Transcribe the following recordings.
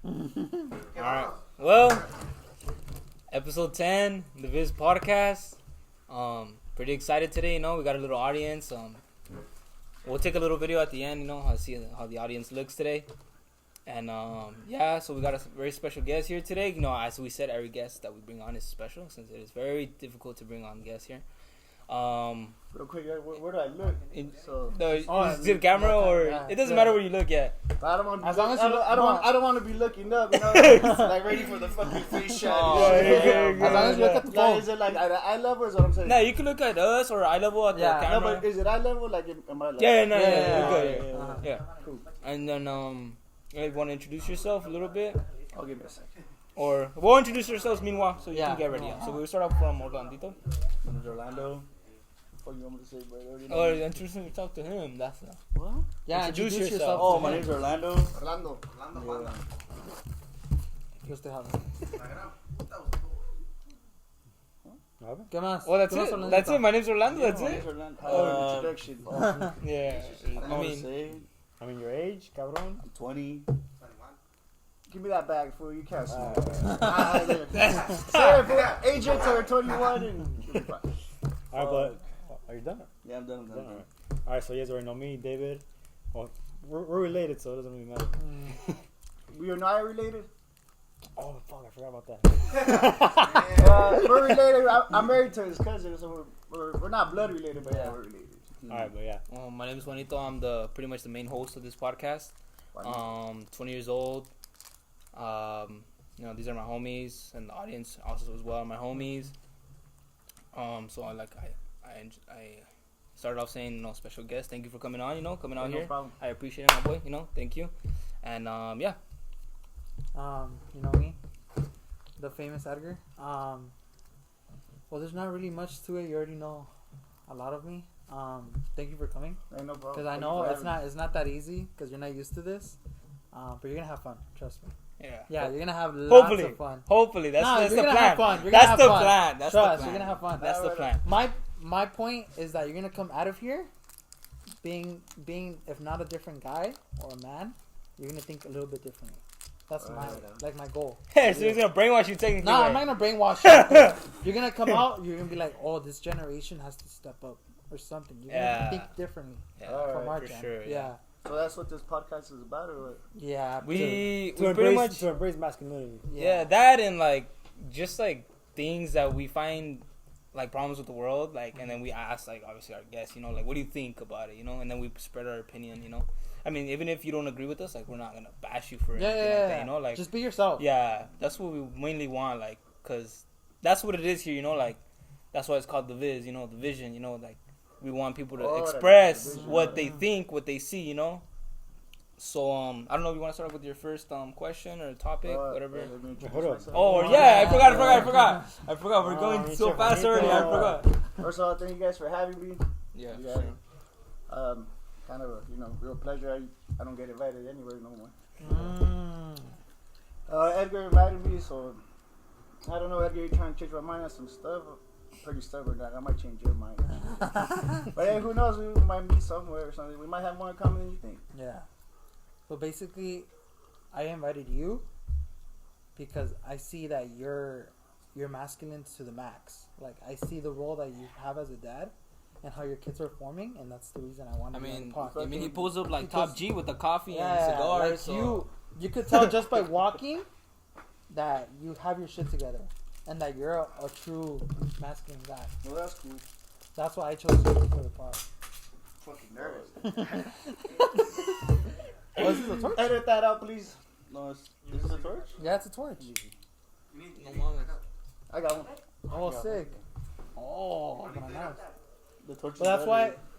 Alright. Well, episode 10, the Viz podcast. Pretty excited today, we got a little audience. We'll take a little video at the end, see how the audience looks today. And so we got a very special guest here today. As we said, every guest that we bring on is special since it is very difficult to bring on guests here. Real quick, where do I look? You see the camera, or it doesn't matter where you look at. I don't want. I don't want to be looking up. Like ready for the fucking face shot. As long as you look at the phone. Is it like at eye level? Is what I'm saying? No, you can look at us or eye level at the camera. No, but is it eye level? Like, am I like? Yeah. Cool. And then you want to introduce yourself a little bit? I'll give me a second. Or we'll introduce ourselves meanwhile, so you can get ready. So we'll start off from Orlandito. My name's Orlando. What you want me to say, bro? Oh, introduce yourself to him. That's what? Yeah, introduce yourself. Oh, my name's Orlando. Orlando. Yo estoy hablando. ¿Qué más? Oh, that's it. That's it. My name's Orlando. That's it. Introduction. Yeah. I mean, your age, cabrón? I'm 20. Give me that bag, fool. You can't see it. Sorry, fool. Age until 21 and... Alright, but are you done? Yeah, I'm done. Alright, so you guys already know me, David. Well, we're related, so it doesn't really matter. We are not related? Oh, fuck, I forgot about that. We're related. I'm married to his cousin, so we're not blood related, but yeah, we're related. Alright, but yeah. My name is Juanito. I'm pretty much the main host of this podcast. 20 years old. These are my homies, and the audience also as well are my homies. So I started off saying, special guest. Thank you for coming on. Coming out here. Problem. I appreciate it, my boy. Thank you. And you know me, the famous Edgar. Well, there's not really much to it. You already know a lot of me. Thank you for coming. Ain't no problem. Because I know it's not that easy because you're not used to this. But you're gonna have fun. Trust me. Yeah, you're gonna have lots of fun. Hopefully, that's the plan. Have fun. That's the plan. Trust, you're gonna have fun. That's the plan. My point is that you're gonna come out of here, being if not a different guy or a man, you're gonna think a little bit differently. That's my goal. Hey, so he's gonna brainwash you technically. No, I'm not gonna brainwash you. You're gonna come out. You're gonna be like, oh, this generation has to step up or something. You're gonna think differently from our gen. Sure. Yeah. So that's what this podcast is about, or what? Yeah. We pretty much to embrace masculinity. Yeah, that and just things that we find problems with the world, and then we ask obviously our guests, what do you think about it, and then we spread our opinion, I mean, even if you don't agree with us, we're not gonna bash you for anything like that, just be yourself. Yeah, that's what we mainly want, because that's what it is here, that's why it's called the Viz, the vision, we want people to express what they think, what they see, So I don't know if you want to start with your first question or topic, whatever. I forgot. We're going so fast already. I forgot. First of all, thank you guys for having me. Yeah. Sure. Kind of a real pleasure. I don't get invited anywhere no more. Edgar invited me, so I don't know. Edgar, you're trying to change my mind on some stuff. Pretty stubborn, I might change your mind. But hey, who knows? We might meet somewhere or something. We might have more in common than you think. Yeah. So basically, I invited you because I see that you're masculine to the max. I see the role that you have as a dad and how your kids are forming, and that's the reason I wanted to be on the podcast. I mean, he pulls up Top G with the coffee and the cigar. So you could tell just by walking that you have your shit together. And that you're a true masculine guy. Well, that's cool. That's why I chose you for the pod. Fucking nervous. Is this a torch? Edit that out, please. No, is this a torch? Yeah, it's a torch. I got one. Oh, sick. Oh, nice. The torch. But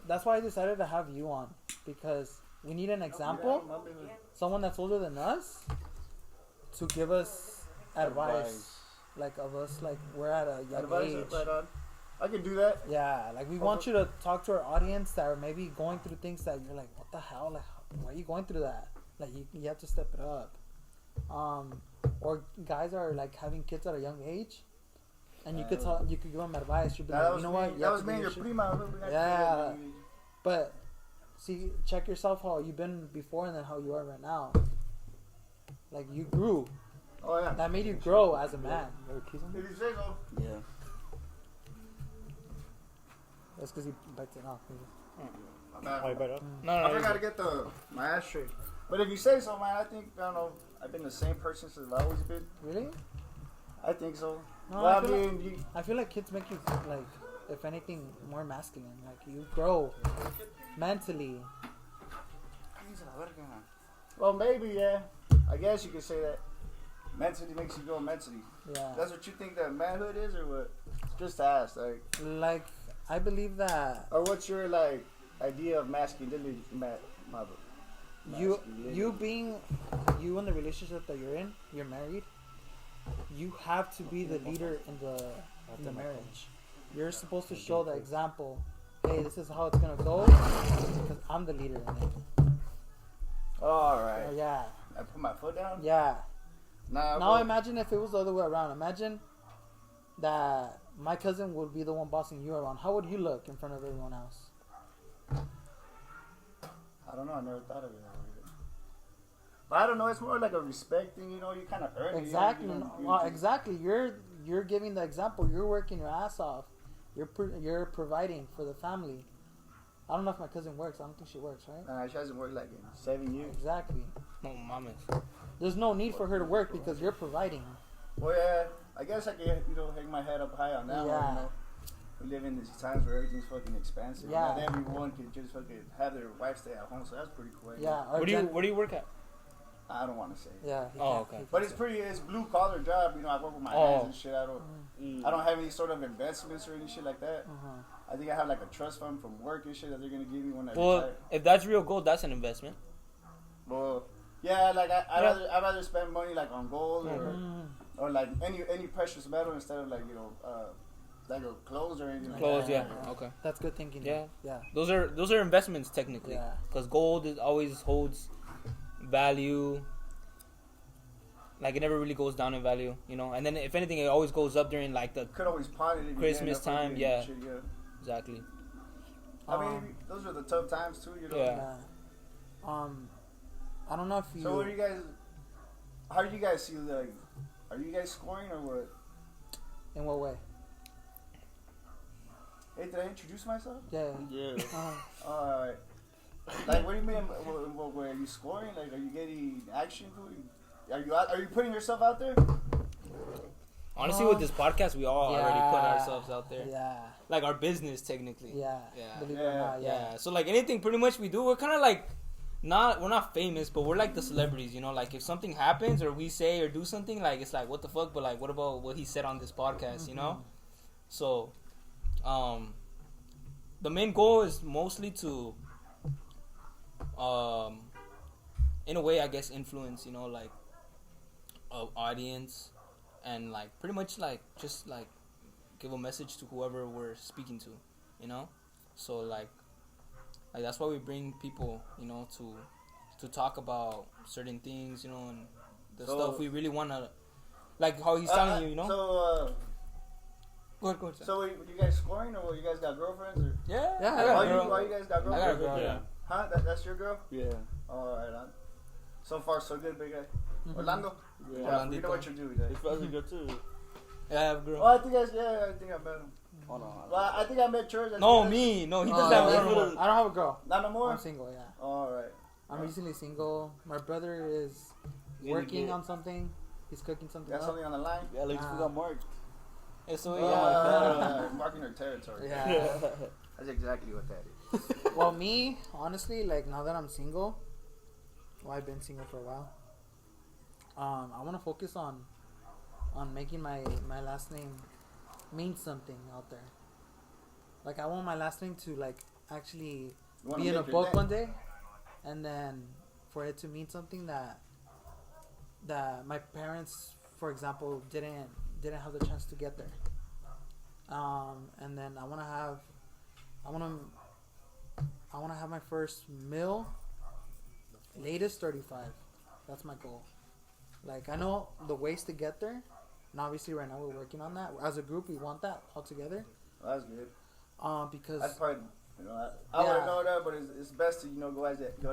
that's why I decided to have you on, because we need an example, someone that's older than us, to give us advice. Of us, we're at a young age. Right on. I can do that. Yeah, we want you to talk to our audience that are maybe going through things that you're what the hell? Why are you going through that? You have to step it up. Or guys are having kids at a young age, and you could give them advice. You'd be you know what? That was me and your prima. Yeah, but see, check yourself how you've been before and then how you are right now. Like you grew. Oh yeah. That made you grow as a man. If you say so. Yeah. That's because he bites it off. Oh, you better. No, I forgot to get my ashtray. But if you say so, man, I think, I don't know, I've been the same person since I've always been. Really? I think so. No, Well, I feel like kids make you, like, if anything, more masculine. Like, you grow mentally. Well, maybe, yeah. I guess you could say that. Mentally makes you grow mentally. Yeah. That's what you think that manhood is, or what? Just to ask, Like, I believe that or what's your, like, idea of masculinity, you being, you in the relationship that you're in, you're married, you have to be the leader in the marriage. You're supposed to show the example. Hey, this is how it's gonna go because I'm the leader in it. All right. Yeah. I put my foot down? Yeah. Nah. Now imagine if it was the other way around. Imagine that my cousin would be the one bossing you around. How would you look in front of everyone else? I don't know. I never thought of it that way. But I don't know. It's more like a respect thing, you know. You kind of earn it. Exactly. Exactly. You're giving the example. You're working your ass off. You're providing for the family. I don't know if my cousin works. I don't think she works, right? Nah, she hasn't worked like in 7 years. Exactly. No mames. There's no need for her to work because you're providing. Well, yeah. I guess I can, hang my head up high on that one, you know. We live in these times where everything's fucking expensive. Yeah. Not everyone can just fucking have their wife stay at home, so that's pretty cool. Yeah. Where do you work at? I don't want to say. Yeah. Okay. But it's blue collar job. You know, I work with my hands and shit. I don't have any sort of investments or any shit like that. I think I have like a trust fund from work and shit that they're gonna give me when I retire. If that's real gold, that's an investment. Well, yeah, like I'd rather spend money like on gold or like any precious metal instead of like like a clothes or anything. Clothes, like that. yeah. Okay. That's good thinking. Yeah. Yeah. Those are investments technically. Yeah. Because gold always holds value. Like it never really goes down in value, you know. And then if anything, it always goes up during like the could always pawn it Christmas time. Yeah. Shit, yeah. Exactly. I mean, those are the tough times too, you know. Yeah. I don't know if you. So what do you guys? How do you guys see like? Are you guys scoring or what? In what way? Hey, did I introduce myself? Yeah. Yeah. Alright. Like, what do you mean? Where are you scoring? Like, are you getting action? Are you putting yourself out there? Honestly, with this podcast, we all already put ourselves out there. Yeah. Like our business, technically. Yeah. Yeah. Believe it or not, Yeah. So like anything, pretty much we do, we're kind of like we're not famous, but we're like the celebrities, you know. Like if something happens or we say or do something, like it's like what the fuck, but like what about what he said on this podcast, you know? So, the main goal is mostly to, in a way, I guess, influence, you know, like, audience, and like pretty much like just like give a message to whoever we're speaking to, you know. So like that's why we bring people, you know, to talk about certain things, you know, and the stuff we really wanna, like how he's telling you, you know. So go ahead. So you guys scoring, or what, you guys got girlfriends? Or? Yeah. Why you guys got girlfriends? I got a girl. Yeah. Huh? That's your girl? Yeah. Alright. So far, so good, big guy. Orlando? Yeah. You know what you're doing, His fellas are good too. Yeah, I have a girl. Oh, I think I met him. Hold on. Well, I think I met yours. No, me. No, he doesn't have a girl. I don't have a girl. Not no more? I'm single, yeah. Alright. I'm recently single. My brother is working on something. He's cooking something Got up. something on the line? Yeah, looks we got marked. So Marking her territory. Yeah. That's exactly what that is. Well, me, honestly, like now that I'm single, well, I've been single for a while. I want to focus on making my last name mean something out there. Like I want my last name to like actually be in a book one day, and then for it to mean something that my parents, for example, didn't have the chance to get there. And then I want to have my first mill, latest 35. That's my goal. Like I know the ways to get there, and obviously right now we're working on that. As a group, we want that all together. Well, that's good. Because I'd probably You know, I wouldn't know that, but it's best to go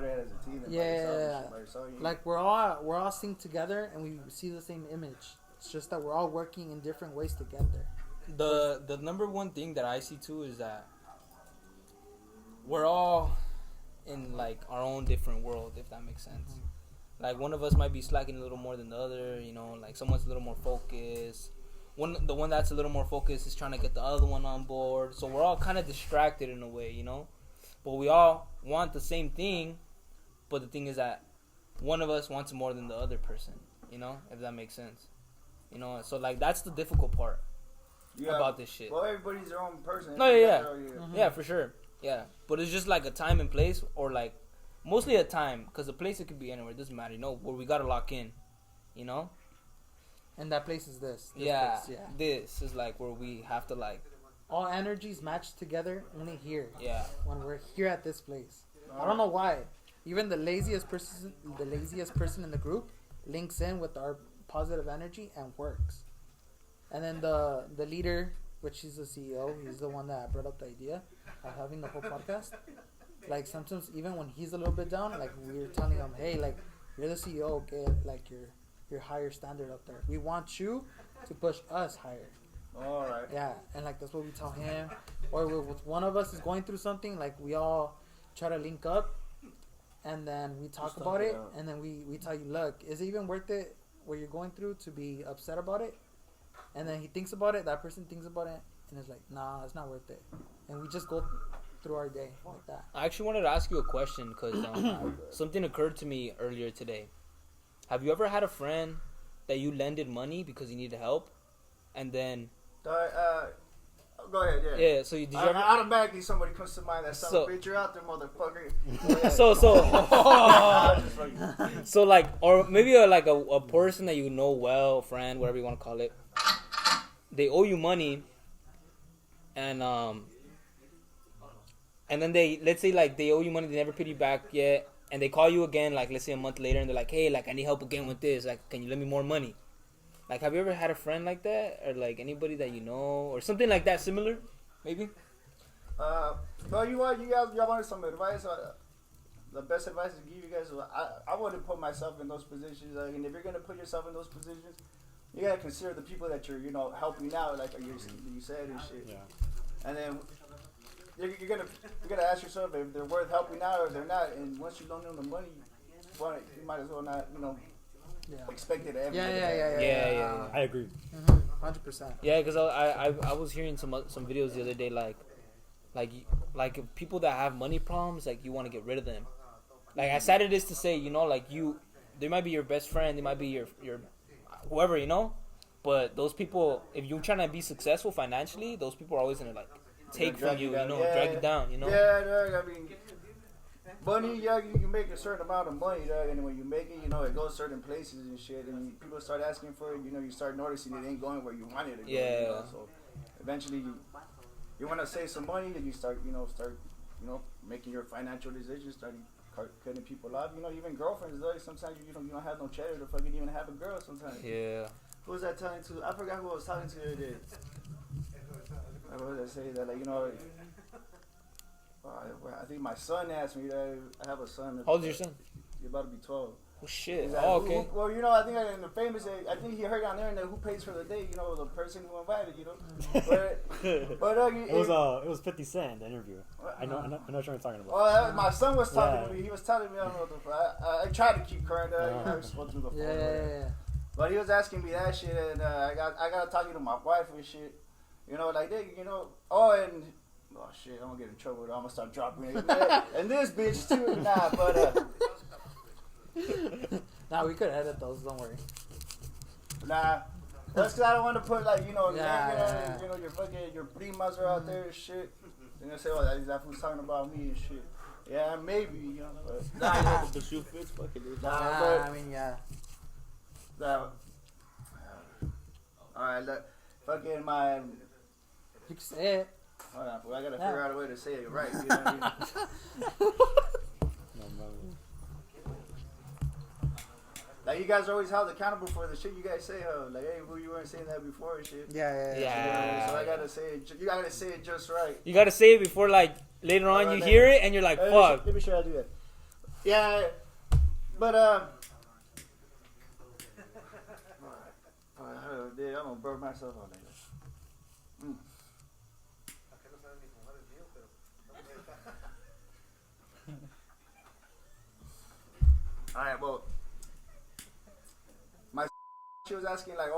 there as a team. And by yourself, like we're all synced together and we see the same image. It's just that we're all working in different ways to get there. The number one thing that I see too is that we're all in like our own different world, if that makes sense. Like one of us might be slacking a little more than the other, you know, like someone's a little more focused. The one that's a little more focused is trying to get the other one on board. So we're all kind of distracted in a way, you know. But we all want the same thing, but the thing is that one of us wants more than the other person, you know, if that makes sense. You know, so like that's the difficult part about this shit. Well, everybody's their own person. No, yeah. Yeah, for sure. Yeah, but it's just like a time and place, or like mostly a time, because the place it could be anywhere. It doesn't matter, you know, where we gotta lock in, you know. And that place is this yeah, place, yeah. This is like where we have to like all energies match together only here. Yeah. When we're here at this place, I don't know why. Even the laziest person in the group links in with our positive energy and works. And then the leader, which is the CEO, he's the one that brought up the idea of having the whole podcast. Like sometimes even when he's a little bit down, like we're telling him, hey, like you're the CEO, get like your higher standard up there. We want you to push us higher. All right. Yeah, and like that's what we tell him. Or with one of us is going through something, like we all try to link up, and then we talk about it, and then we tell you, look, is it even worth it what you're going through to be upset about it? And then he thinks about it, that person thinks about it, and it's like, nah, it's not worth it. And we just go through our day like that. I actually wanted to ask you a question because something occurred to me earlier today. Have you ever had a friend that you lended money because you needed help, and then go ahead, yeah. Yeah, so did you ever... automatically somebody comes to mind that son of a bitch, you're out there, motherfucker. So like, or maybe like a person that you know well, friend, whatever you want to call it, they owe you money, and then let's say like they owe you money, they never paid you back yet, and they call you again, like let's say a month later, and they're like, hey, like I need help again with this, like can you lend me more money? Like, have you ever had a friend like that, or like anybody that you know, or something like that similar, maybe? Well, you wanted some advice. The best advice to give you guys, I wouldn't put myself in those positions. And if you're gonna put yourself in those positions, you gotta consider the people that you're, helping out, like you said and shit. Yeah. And then you're gonna ask yourself if they're worth helping out or they're not. And once you loan them the money, you might as well not, expect it every day. Yeah. I agree. 100%. Yeah, because I was hearing some videos the other day, like people that have money problems, like you want to get rid of them. Like I cited this to say, like they might be your best friend, they might be your whoever, but those people, if you're trying to be successful financially, those people are always gonna like take from you, drag you down, Yeah, I mean, money, you can make a certain amount of money, and when you make it, it goes certain places and shit, and people start asking for it, you start noticing it ain't going where you want it to go. Yeah. So eventually, you want to save some money, and you start making your financial decisions, start cutting people off. Even girlfriends, though, sometimes you don't have no cheddar to fucking even have a girl sometimes. Yeah. Who was I talking to? I forgot who I was talking to the other day. What was I say that, I think my son asked me that. I have a son. How old is your son? He's about to be 12. Oh, shit. Like, okay. I think in the famous, I think he heard on there who pays for the date, the person who invited, It was 50 Cent, the interview. I know what you're talking about. Oh, my son was talking to me. He was telling me, I don't know what the fuck. I tried to keep current. I was supposed to do the phone. Yeah. But he was asking me that shit, and I got to talking to my wife and shit. Oh shit, I'm gonna get in trouble. I'm gonna start dropping it. And this bitch too. Nah, but Nah, we could edit those. Don't worry. Nah, that's because I don't want to put your primas are out there and shit. They're gonna say, oh, that fool's talking about me and shit. Yeah, maybe, but nah, the shoe fits, fuck it. I mean, yeah. Alright, look, fucking my. You can say it. Hold on, I gotta figure out a way to say it right. You know what I mean? Like, you guys are always held accountable for the shit you guys say, like, hey, boo, you weren't saying that before and shit. Yeah. So I gotta say it. You gotta say it just right. You gotta say it before, like, later on you hear it and you're like, fuck. Let me show you how to do that. Yeah, but dude, I'm gonna burn myself on that. All right, well, she was asking like,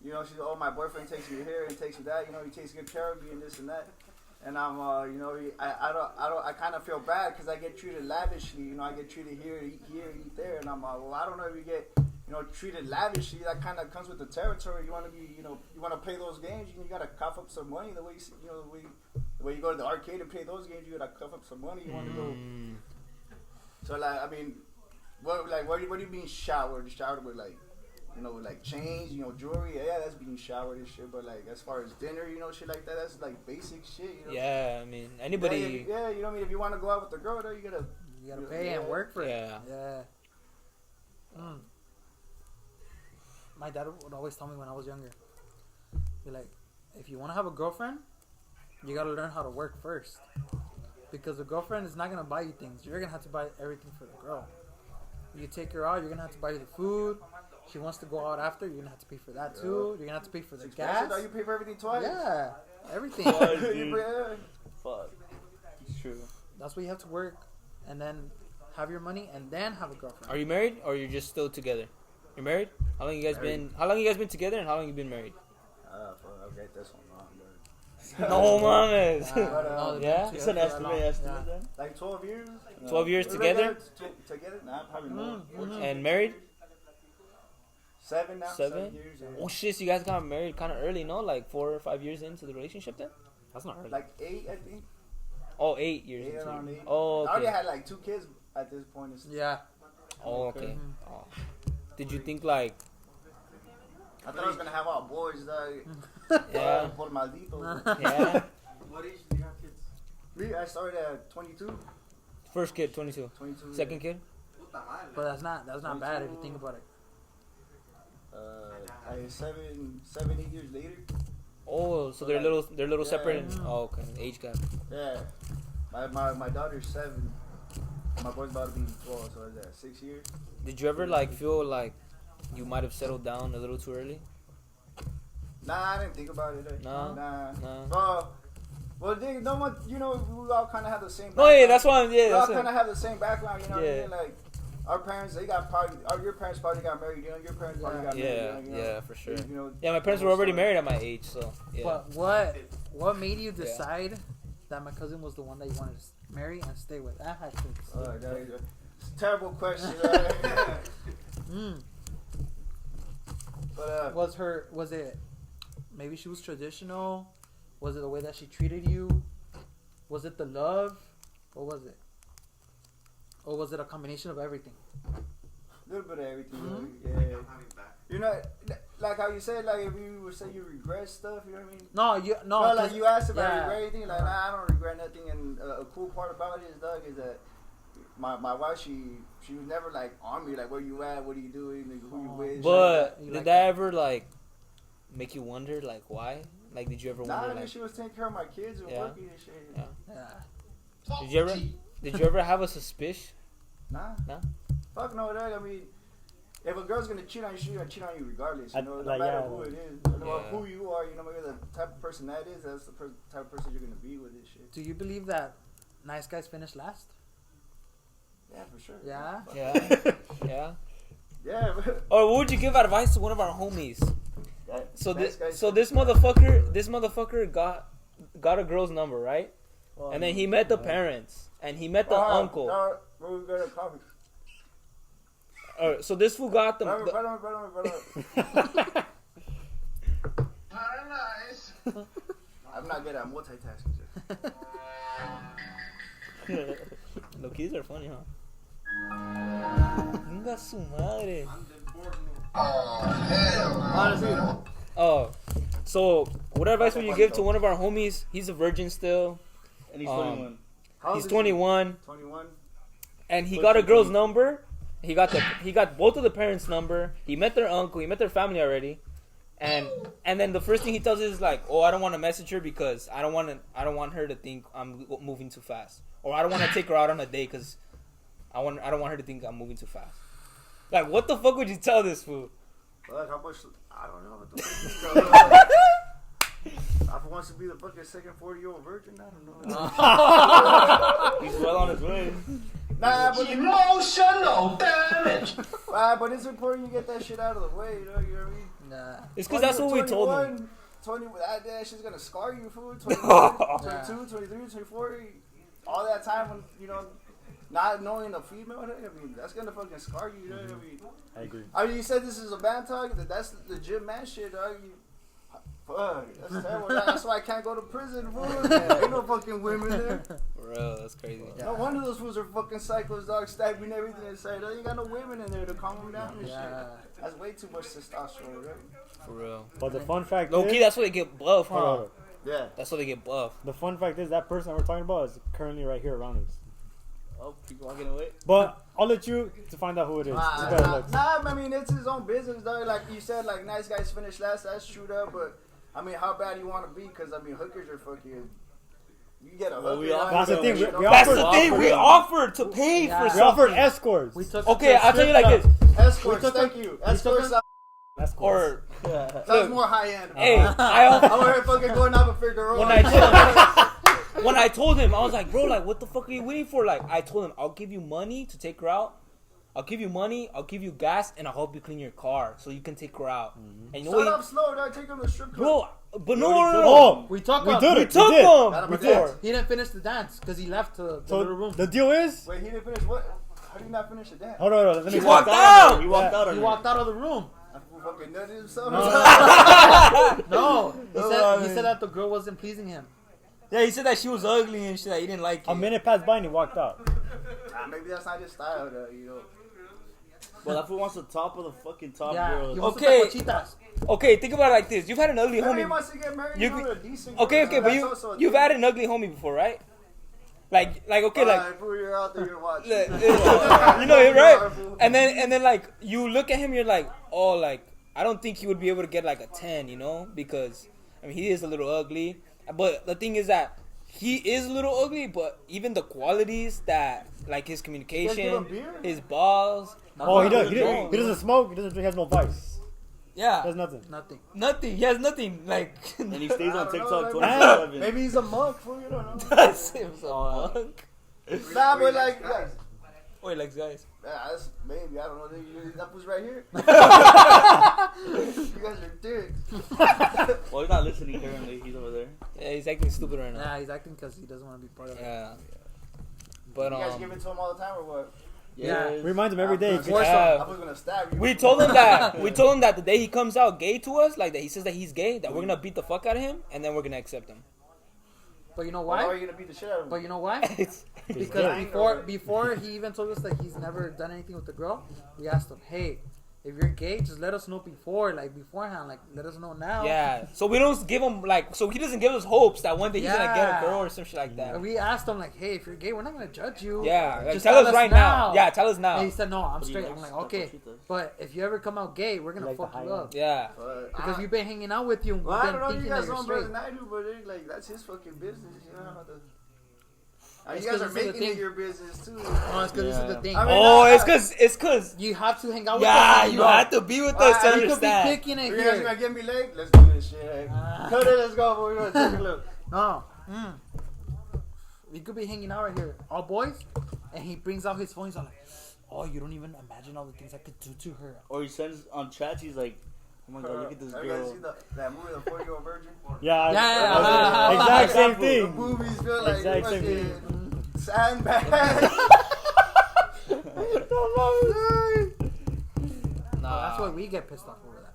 you know, she's my boyfriend takes me here and takes me that, you know, he takes good care of me and this and that, and I'm, you know, I kind of feel bad because I get treated lavishly, you know, I get treated here, eat there, and I'm, well, I don't know if you get, you know, treated lavishly. That kind of comes with the territory. You want to be, you know, you want to play those games, you gotta cough up some money. The way you, you know, the way you go to the arcade and play those games, you gotta cough up some money. You want to go. So like, I mean, what do you mean showered? Showered with like, you know, with like chains, you know, jewelry. Yeah, that's being showered and shit. But like, as far as dinner, you know, shit like that, that's like basic shit. You know? Yeah, I mean, anybody. Yeah, you know what I mean. If you want to go out with the girl, though, you gotta pay and work for it. Yeah. My dad would always tell me when I was younger, be like, if you want to have a girlfriend, you gotta learn how to work first, because the girlfriend is not gonna buy you things. You're gonna have to buy everything for the girl. You take her out, you're gonna have to buy her the food. She wants to go out after, you're gonna have to pay for that too. You're gonna have to pay for the gas. You pay for everything twice. Yeah, everything. Fuck. It's true. That's why you have to work, and then have your money, and then have a girlfriend. Are you married or you're just still together? You're married? How long you guys been together, and how long you been married? I'll get this one wrong, but No mames. Yeah, It's an estimate then. like 12 years. 12 years together? Together? Nah, probably more. And married? 7 now. 7 years. Oh shit! So you guys got married kind of early, no? Like 4 or 5 years into the relationship, then? That's not early. Like 8, I think. Oh, 8 years 8 into around it. 8. Oh, I already okay. had like 2 kids at this point. Yeah. Oh, okay. Oh. Did you think like? I thought I was gonna have all boys. Yeah. Por maldito. Yeah. What age do you have kids? Me, I started at 22. First kid, 22. 22. Second kid. But that's not bad if you think about it. I 7, 8 years later. Oh, so they're little separate. Oh, okay. Age gap. Yeah. My daughter's 7. My boy's about to be 12, so that's 6 years. Did you ever like feel like you might have settled down a little too early? Nah, I didn't think about it. No? Nah. No. Well, no one, you know, we all kind of have the same Oh background. yeah, that's why. We all That's kind of have the same background, you know what I Yeah. mean? Like, our parents, they got probably, your parents probably got married young, your parents probably got married young, you know? Yeah, for sure. You know, Yeah, my parents were already married at my age, so yeah. But what made you decide that my cousin was the one that you wanted to marry and stay with? That had to. It's a terrible question. But Was it maybe she was traditional? Was it the way that she treated you? Was it the love? What was it? Or was it a combination of everything? a little bit of everything. Yeah. You know, like how you said, like if you would say you regret stuff, you know what I mean? No, Like you asked if I regret anything. Like, nah, I don't regret nothing. And a cool part about it is that my wife, she was never like on me, like where you at, what are you doing, like, who you with. But did that ever like make you wonder like why? Like did you ever wonder? Nah, like, she was taking care of my kids and working and shit. Yeah. Did you ever have a suspicion? Nah. Fuck no, that. I mean, if a girl's gonna cheat on you, she's gonna cheat on you regardless. You know, no matter who it is, no matter who you are. You know, maybe the type of person that is, that's the type of person you're gonna be with this shit. Do you believe that nice guys finish last? Yeah, for sure. Yeah. Yeah. Yeah. Or what would you give advice to one of our homies? So this guy's motherfucker got a girl's number, right? And then he met the parents and he met the uncle. We're gonna coffee. So this fool got them. Brother. I'm not good at multitasking. Los kids are funny, huh? Venga su madre. Honestly. Oh, so what advice would you give to one of our homies? He's a virgin still. And he's 21. How old He's is 21. 21. And he got a girl's number. He got both of the parents' number. He met their uncle. He met their family already. And then the first thing he tells is like, oh, I don't want to message her because I don't want her to think I'm moving too fast, or I don't want to take her out on a date because I don't want her to think I'm moving too fast. Like, what the fuck would you tell this fool? Like, how much? I don't know. What the fuck I wants to be the fucking second 40-year-old virgin. I don't know. He's well on his way. Nah, but emotional damage. But it's important you get that shit out of the way. You know what I mean? Nah. It's because that's what we told him. 20, that shit's gonna scar you, fool. 21, 22, 23, 24. All that time when, you know, not knowing a female, I mean, that's gonna fucking scar you. You know what I mean? I agree. I mean, you said this is a bad talk. That's legit man shit, dog. Fuck, that's terrible. That's why I can't go to prison, fool. Ain't no fucking women there. For real, that's crazy. No wonder those fools are fucking psychos, dog. Stabbing everything inside. There ain't got no women in there to calm them down and shit. That's way too much testosterone, right? For real. But the fun fact Low is, key, that's why they get buff, huh? hold on. Yeah. That's why they get buff. The fun fact is that person that we're talking about is currently right here around us. Oh, people walking away. But I'll let you to find out who it is. It's better looks. Nah, I mean, it's his own business, dog. Like you said, like, nice guys finish last. That's true, though. But, I mean, how bad you want to be? Because, I mean, hookers are fucking... You get a hooker. we offered That's the thing. We That's offered, the thing. We offered to pay for we something. offered escorts. We took Okay, I'll tell you like this. Escorts, took thank him- you. we took Escorts him- sounds Or more high end. hey, I'm over here fucking going out and figure when I told him, I was like, bro, like, what the fuck are you waiting for? Like, I told him, I'll give you money to take her out. I'll give you money, I'll give you gas, and I'll help you clean your car so you can take her out. And you know Shut what? up slow, dog. Take him to the strip club. Bro, but no. Oh, We took we him. did We it. took we did. him We before. He didn't finish the dance because he left the little So room. the deal is, Wait, he didn't finish what? How do you not finish the dance? hold on. Let me He talk. walked out. He walked out on He her. walked out of the room. That fool fucking nutted himself. No, he said that the girl wasn't pleasing him. Yeah, he said that she was ugly and shit, that he didn't like it. A minute passed by and he walked out. Maybe that's not his style, though, you know. Well, that fool wants the top of the fucking top Yeah, girl. he wants Okay. to tacochitas. Okay, think about it like this. You've had an ugly Maybe he homie. wants to get married You to could- a decent Okay, girl, so but that's also a you've thing. had an ugly homie before, right? Like okay, like Fool, you're out there, you're watching. you know it, right? And then like you look at him, you're like, oh, like I don't think he would be able to get like a 10, you know, because I mean he is a little ugly. But the thing is that he is a little ugly, but even the qualities that like his communication, give him beer? his balls. Oh, he does. No. He doesn't smoke. He doesn't drink. He has no vice. He Yeah, has nothing. Nothing. nothing. He has nothing. Like And he stays on I don't TikTok know, 24/7. Maybe he's a monk, fool, you don't know. that's him. So monk. Nah, but like, yeah, Wait, like guys. that's maybe, I don't know. That was right here. You guys are dicks. Well, he's not listening currently. He's over there. Yeah, he's acting stupid right now. Nah, he's acting because he doesn't want to be part of it. Yeah. But You guys give it to him all the time or what? Yeah. Reminds him every day. I Yeah. was gonna stab you. We told him that the day he comes out gay to us, like that he says that he's gay, that we're gonna beat the fuck out of him, and then we're gonna accept him. But you know Why are why? you gonna beat the shit out of him? But you know why? It's- Because before he even told us that he's never done anything with the girl, we asked him, hey, if you're gay, just let us know beforehand, like let us know now. yeah. So we don't give him like, so he doesn't give us hopes that one day he's gonna get a Yeah. girl or some shit like that. And we asked him like, hey, if you're gay, we're not gonna judge you. Yeah. Like, Just tell us right now. Yeah, tell us And now. he said, no, I'm But he straight. likes I'm like, taco okay, chitas. but if you ever come out gay, we're gonna Like the fuck you high up. Yeah. Because we've been hanging out with you and Well, we've I don't been know. You thinking that guys you're know better straight. than I do, but like that's his fucking business. You know how to. It's You guys 'cause are this is the making it thing. your business too. No, it's because this is the thing. I mean, Oh, it's cause. You have to hang out with Yeah, us. you have to be with us to You could be understand. picking it You guys here. gonna get me late? Let's do this shit. Cut it. Let's go. We're gonna take a look. No. We could be hanging out right here, all boys, and he brings out his phone. He's all like, "Oh, you don't even imagine all the things I could do to her." Or he sends on chats. He's like, "Oh my god, look at this Have you guys girl." seen that movie, The 40-Year-Old Virgin? Yeah. Yeah. Exact same The thing. movies feel like Exact same fucking sandbag. Nah. That's why we get pissed off over that.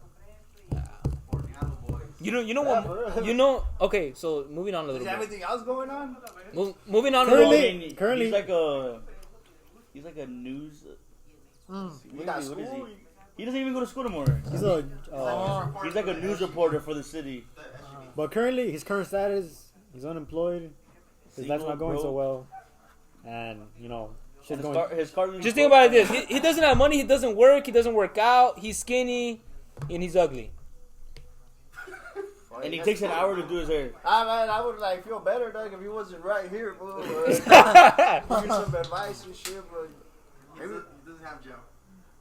You know what? Okay, so moving on a Is little there bit. anything else going on? Moving on a Currently- little bit. currently- he's like a news. You got What is school? he? He doesn't even go to school anymore. He's a. He's like a news reporter for the city. But currently, his current status, he's unemployed. His life's Single, not going so broke. well, and Shit's going. His car Just think about it this. He doesn't have money. He doesn't work out. He's skinny. And he's ugly. And he takes an hour to do his hair. I would like feel better, Doug, if he wasn't right here, bro. Give you some advice and shit, but maybe He doesn't have gel.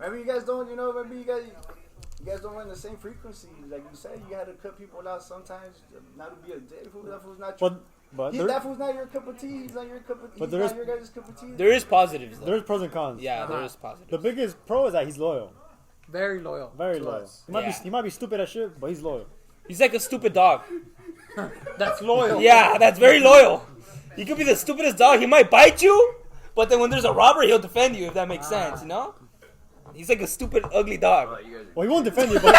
maybe you guys don't, maybe you guys don't run the same frequency. Like you said, you had to cut people out sometimes, not to be a dick. That fool's not your, that fool's not your cup of tea. He's not your cup of tea. But He's not your guys' cup of tea. There is positives, though. There's pros and cons. Yeah, there is positives. The biggest pro is that he's loyal. Very loyal. Very To loyal. us. He might be stupid as shit, but he's loyal. He's like a stupid dog. That's loyal. Yeah, that's very loyal. He could be the stupidest dog. He might bite you, but then when there's a robber, he'll defend you, if that makes sense, you know? He's like a stupid, ugly dog. Well, he won't defend you, but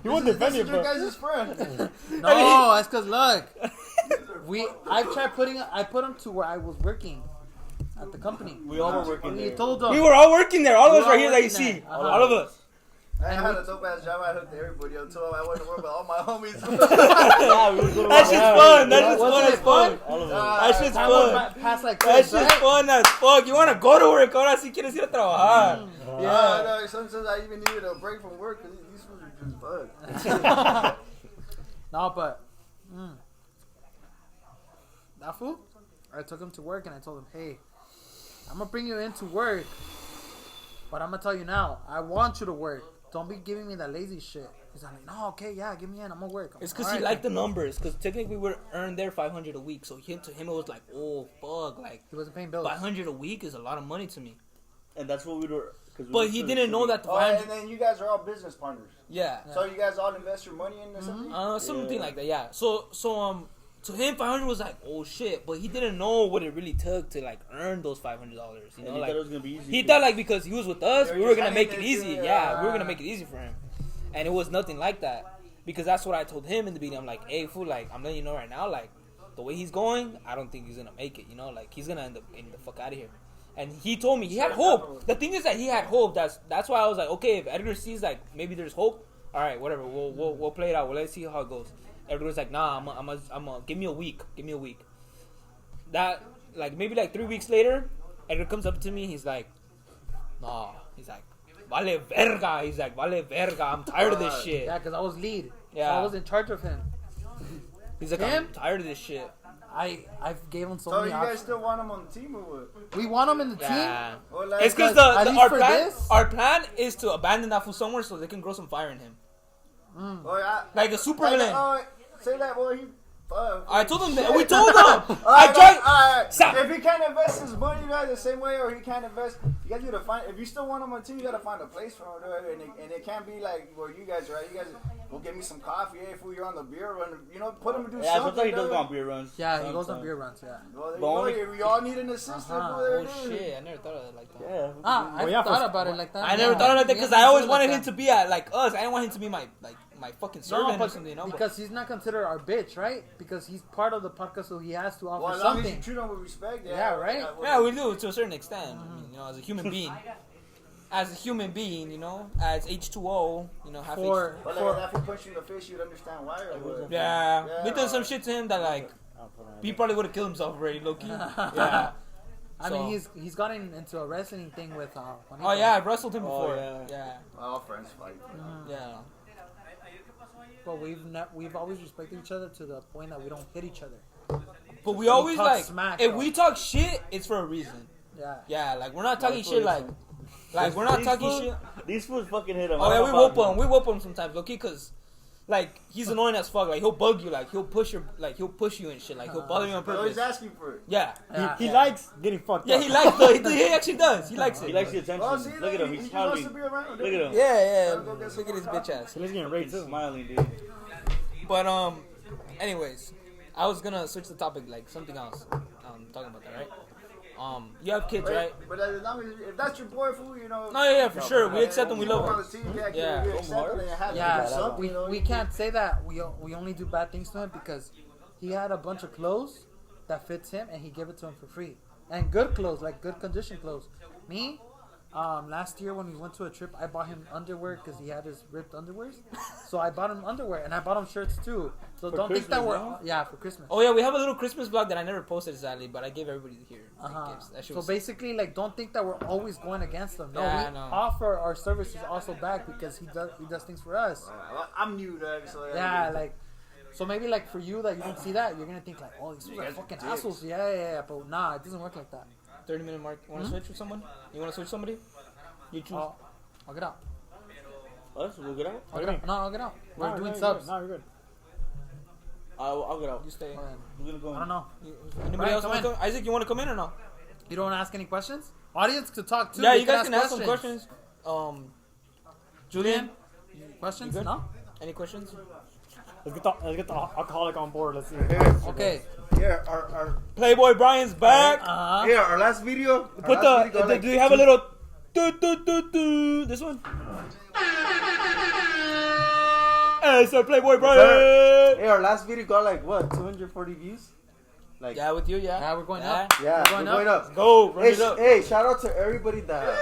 he won't defend you, This is your but guys' friend. No, that's because look, I put him to where I was working at the company. We all were working He there. told them. We were all working there. All We of us were right here that you working see. there. All of us. I had a dope ass job. I hooked everybody up too. I went to work with all my homies. Yeah, we were going That shit's fun. That shit's fun Wasn't as it fun? fuck. all of us. That shit's I went fun. past like That this, shit's right? fun as fuck. You want to go to work. Ahora sí quieres ir a trabajar. Yeah, sometimes I even needed a break from work because these fools are just fucked. No, but that fool, I took him to work and I told him, hey, I'm gonna bring you into work, but I'm gonna tell you now, I want you to work. Don't be giving me that lazy shit. He's like, no, okay, yeah, give me in. I'm gonna work. It's because he liked the numbers. Because technically we would earn there $500 a week. So to him it was like, oh fuck, like He wasn't paying bills. $500 a week is a lot of money to me. And that's what we were. But he didn't know that the Oh, 500. and then you guys are all business partners. Yeah. So you guys all invest your money in something? Something like that. Yeah. So to him 500 was like, oh shit, but he didn't know what it really took to like earn those $500. You know, And he like thought it was gonna be easy. he thought like because he was with us, They we were were just gonna make it handing it easy. to- Yeah, we were gonna make it easy for him, and it was nothing like that. Because that's what I told him in the beginning. I'm like, hey fool, like I'm letting you know right now, like the way he's going, I don't think he's gonna make it. You know, like he's gonna end up getting the fuck out of here. And he told me he had hope. The thing is that he had hope. That's why I was like, okay, if Edgar sees like maybe there's hope, all right, whatever. We'll play it out. Let's see how it goes. Edgar's like, nah, I'm give me a week. Give me a week. That like maybe like 3 weeks later, Edgar comes up to me. He's like, nah. He's like, vale verga. He's like, vale verga. I'm tired of this shit. Yeah, because I was lead. Yeah. So I was in charge of him. He's like, Him? I'm tired of this shit. I gave him so So many you guys options. still want him on the team or what? We want him in the Yeah. Or like, It's because At least for this? our plan is to abandon that fool somewhere so they can grow some fire in him. Like a super villain. Say that, boy. He. I told him that. We told him. I tried. Alright. Stop. If he can't invest his money, you guys the same way, or he can't invest, you guys need to find. If you still want him on the team, you gotta find a place for him. And it can't be like where you guys are at. You guys go get me some coffee. Hey, fool, you're on the beer run. You know, put him to do Yeah, something. sometimes he does dog. go on beer runs. Yeah, he goes on beer runs, yeah. Well, there But only- you go. We all need an assistant. Uh-huh. There Oh it is. shit! I never thought of it like that. Yeah. I Well, yeah, thought for- about it like that. I never thought of it like that because I always wanted him to be at like us. I didn't want him to be my fucking servant or something. You know? because he's not considered our bitch, right? Because he's part of the podcast, so he has to offer Well, as long as you something. treat him with respect. Yeah, right? Yeah, we do to a certain extent. I mean, you know, as a human being. As a human being, you know, as H2O, you know, half For, But for like, if he punched you in the face, you'd understand why. Or what? Yeah, Yeah. we did some shit to him that like he probably would have killed himself already, low key. Yeah. I So- mean, he's gotten into a wrestling thing with. Juanito. Oh yeah, I've wrestled him Oh, before. yeah. Yeah. All friends fight. Yeah. But we've always respected each other to the point that we don't hit each other. But we always talk like smack, if though. we talk shit, it's for a reason. Yeah. Yeah, like we're not talking That's shit what like we're not These talking fools- shit. These fools fucking hit him. Oh yeah, we whoop him sometimes, okay? Cause like he's annoying as fuck. Like he'll bug you, like he'll push you and shit. Like he'll bother you on But he's purpose. asking for it. Yeah. He likes getting fucked Yeah, up. he likes though. He actually does. He likes it. He likes the attention. Well, see, Look at him. he He's just wants smiling. to be around. Look at him. Yeah. Go get some Look at his more bitch ass. He's getting raped He's too. smiling, dude. But anyways, I was gonna switch the topic, like something else. Talking about that, right? You have kids, right? But as long as if that's your boy, fool, you know. No, yeah, for sure. We accept them. We you know, love on them. the team, yeah, Yeah. you accept them and you have to do Yeah, something, you know. we can't say that we only do bad things to him because he had a bunch of clothes that fits him and he gave it to him for free and good clothes, like good condition clothes. Me, last year when we went to a trip, I bought him underwear because he had his ripped underwears. So I bought him underwear and I bought him shirts too. So For don't think that Christmas, we're for Christmas. Oh yeah, we have a little Christmas vlog that I never posted sadly, but I gave everybody here gifts. That shit So was basically, like, don't think that we're always going against them. No, Yeah, we no. offer our services also back because he does things for us. I'm new, dog. So Yeah, like, so maybe like for you that you don't see that, you're gonna think like, oh, these people are guys are fucking dicks. assholes. Yeah, but nah, it doesn't work like that. 30-minute mark. You want to switch with someone? You want to switch somebody? You choose. I'll get out. Us? We'll get out? I'll get out. No, I'll get out. We're doing you're subs. good. No, you're good. I'll get out. You stay. We're gonna go. I don't know. Anybody Brian, else come want to in. come? Isaac, you want to come in or no? You don't want to ask any questions? Audience could talk too. Yeah, They you guys can ask questions. some questions. Julian, Questions? You good? No? any questions? Let's get the alcoholic on board. Let's see. Okay. Yeah, our Playboy Brian's back. yeah, our last video. Put do you have a little? This one. Hey, it's a Playboy Brian. Hey, our last video got like what, 240 views? Like Yeah, with you, yeah. Yeah, we're going up. yeah, We're going we're going up. up. Go, run Hey, it up. hey, shout out to everybody that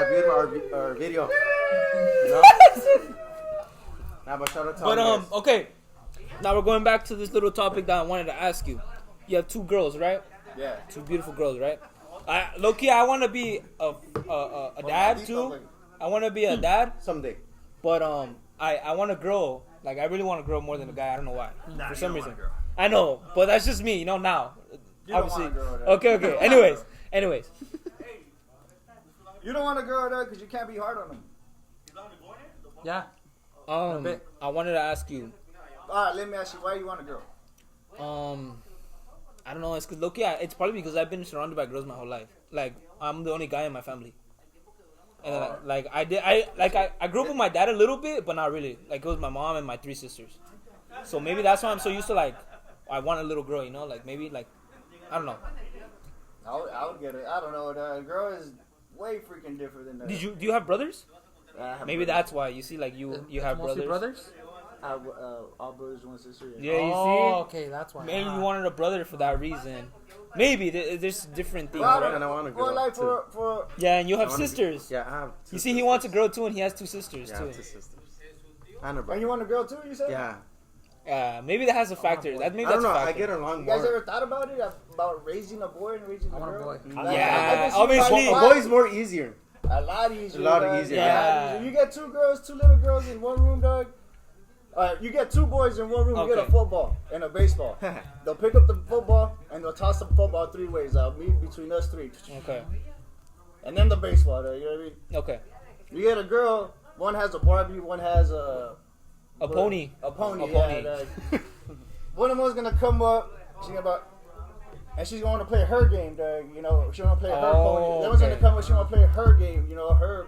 viewed our video. You know? Nah, but shout out to all But you guys. okay. Now we're going back to this little topic that I wanted to ask you. You have two girls, right? Yeah. Two beautiful girls, right? Low key, I want to be a dad too. I want to be a dad, Someday. but I want a girl. Like I really want a girl more than a guy. I don't know why. For some reason. I know, but that's just me. You know now. You don't Obviously. want a girl, though. Okay. Anyways. You don't want a girl though, because you can't be hard on them. Yeah. I wanted to ask you. Alright, let me ask you, why you want a girl? I don't know. It's because it's probably because I've been surrounded by girls my whole life. Like I'm the only guy in my family. And I grew up with my dad a little bit, but not really. Like it was my mom and my 3 sisters. So maybe that's why I'm so used to like I want a little girl, you know, like maybe like I don't know. I would get it. I don't know. The girl is way freaking different than that. Do you have brothers? I have Maybe brothers. that's why you see like you have Mostly brothers. I have all brothers, one sister. Yeah, you Oh, see. okay, that's why. Maybe you wanted a brother for that reason. Maybe there's different things, Well, right? And I want a Well, girl like too. for Yeah, and you have I wanna be- sisters. Yeah, I have. You see, he wants a girl too, and he has 2 sisters Yeah, I too. have 2 sisters. And a and brother. you want a girl too, you said? Yeah. Maybe that has a factor. That maybe I don't that's know. a I factor. get along You guys more. ever thought about it? About raising a boy and raising a want a girl? boy. Like, Yeah, I can see obviously. a A lot- boy's more easier. a lot easier. A lot dog. easier, yeah. If you get 2 girls, 2 little girls in one room, dog. You get 2 boys in one room. You get Okay. a football and a baseball. They'll pick up the football and they'll toss the football 3 ways. Meet between us 3. Okay. And then the baseball. Dog, you know what I mean? Okay. You get a girl. One has a Barbie. One has A pony. A pony. A Yeah, pony. dog. One of them's gonna come up. And she's going to play her game, dog. You know, she want to play her pony. That one's gonna okay. come up. She want to play her game. You know, her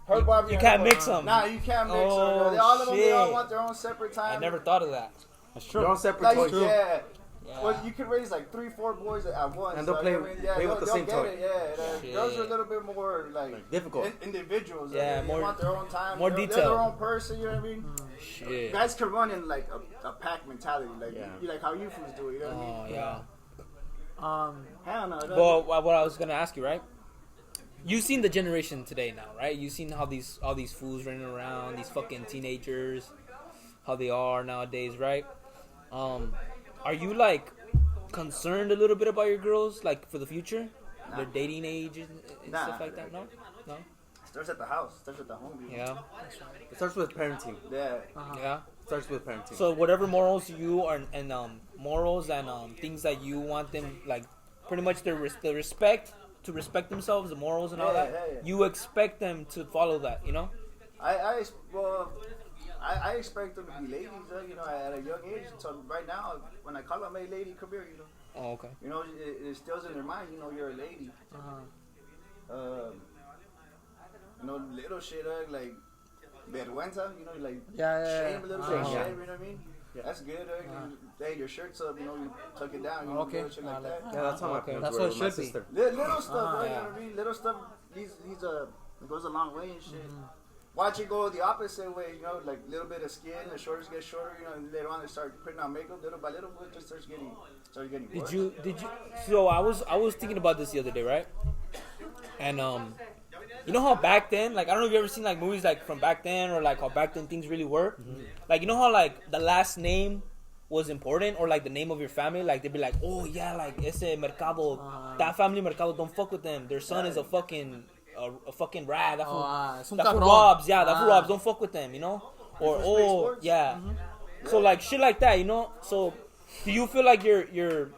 Barbie. You and can't her mix pony. them. Nah, you can't mix Oh, them. They all of them. They all shit. want their own separate time. I never thought of that. That's They're true. all separate Like, toys. yeah. Yeah. Well, you can raise like 3, 4 boys at once. And they'll so, play- you know what I mean? Yeah, play with they'll the same get toy. it, yeah. Shit. Girls are a little bit more like Difficult. individuals. Yeah, they more- want their own time. more They're detail. their own person. You know what I mean? Shit. Guys can run in like a pack mentality, like Yeah. you like how you fools do it. You know what I mean? Oh yeah. Hell no. Well, what I was gonna ask you, right? You've seen the generation today now, right? You've seen how all these fools running around, these fucking teenagers, how they are nowadays, right? Are you like concerned a little bit about your girls, like for the future, their dating age and Nah, stuff like that? No. Starts at the house. Starts at the home. Yeah. It starts with parenting. Yeah. Yeah. It starts with parenting. So whatever morals you are and morals and things that you want them, like pretty much the respect to respect themselves, the morals and all Yeah, that, yeah. you expect them to follow that, you know? I expect them to be ladies, you know, at a young age. So right now, when I call them a lady, come here, you know. Oh, okay. You know, it instills in their mind, you know, you're a lady. You know, little shit, like vergüenza, you know, like shame, a little bit of Yeah. shame, you know what I mean? Yeah. That's good, hey, your shirt's up, you know, you tuck it down, you know, Okay. little shit like that. Yeah, that's how my Okay. parents That's were what with it my should be. sister. Little stuff, right? You yeah. know what I mean? Little stuff, these it goes a long way and shit. Watch it go the opposite way, you know, like little bit of skin, the shoulders get shorter, you know, and later on they start putting on makeup little by little, it just starts getting worse. Did you? So I was thinking about this the other day, right? And you know how back then, like I don't know if you ever seen like movies like from back then or like how back then things really were. Like you know how like the last name was important or like the name of your family. Like they'd be like, oh yeah, like ese mercado, that family mercado, don't fuck with them. Their son is a fucking rat. That fool robs. Yeah, that fool robs. Don't fuck with them. You know. Or yeah. So like shit like that. You know. So do you feel like your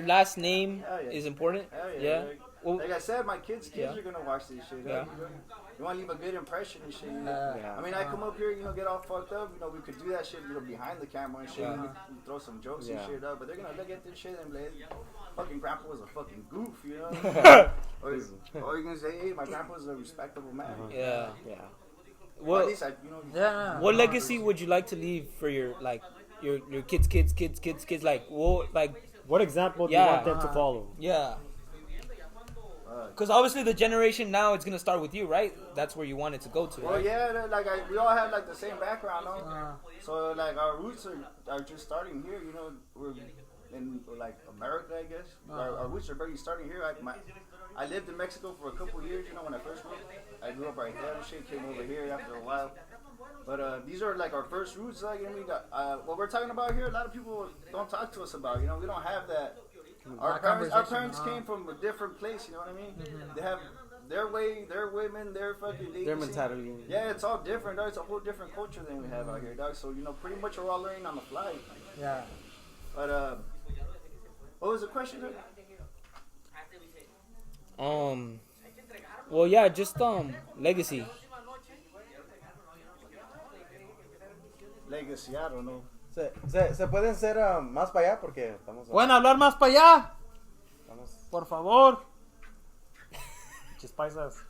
last name is important? Yeah. Well, like I said, my kids are gonna watch this shit. Yeah. You want to leave a good impression and shit. I mean, I come up here, get all fucked up. We could do that shit, behind the camera and shit. We could throw some jokes and shit up. But they're gonna look at this shit and be like, fucking grandpa was a fucking goof, or you're gonna say, hey, my grandpa was a respectable man. Yeah. Well, Well, at least what legacy would you like to leave for your kids? Like, What example do you want them to follow? Yeah. Because obviously the generation now, it's gonna start with you, right? That's where you want it to go to. Well, right? yeah, we all have like the same background, no? So like our roots are just starting here. We're in like America, I guess. Our roots are barely starting here. I lived in Mexico for a couple years. When I first moved, I grew up right there and shit. Came over here after a while. But these are like our first roots. Like, what we're talking about here, a lot of people don't talk to us about. We don't have that. Our parents came from a different place. You know what I mean? They have their way, their women, their fucking legacy. Their mentality. Yeah, it's all different, dog. It's a whole different culture than we have out here, dog. So pretty much we're all learning on the fly. Yeah. But what was the question? Well, yeah, just legacy. Legacy, I don't know. Se pueden ser más para allá porque estamos. ¿Pueden hablar más para allá? Por favor. Just paisas.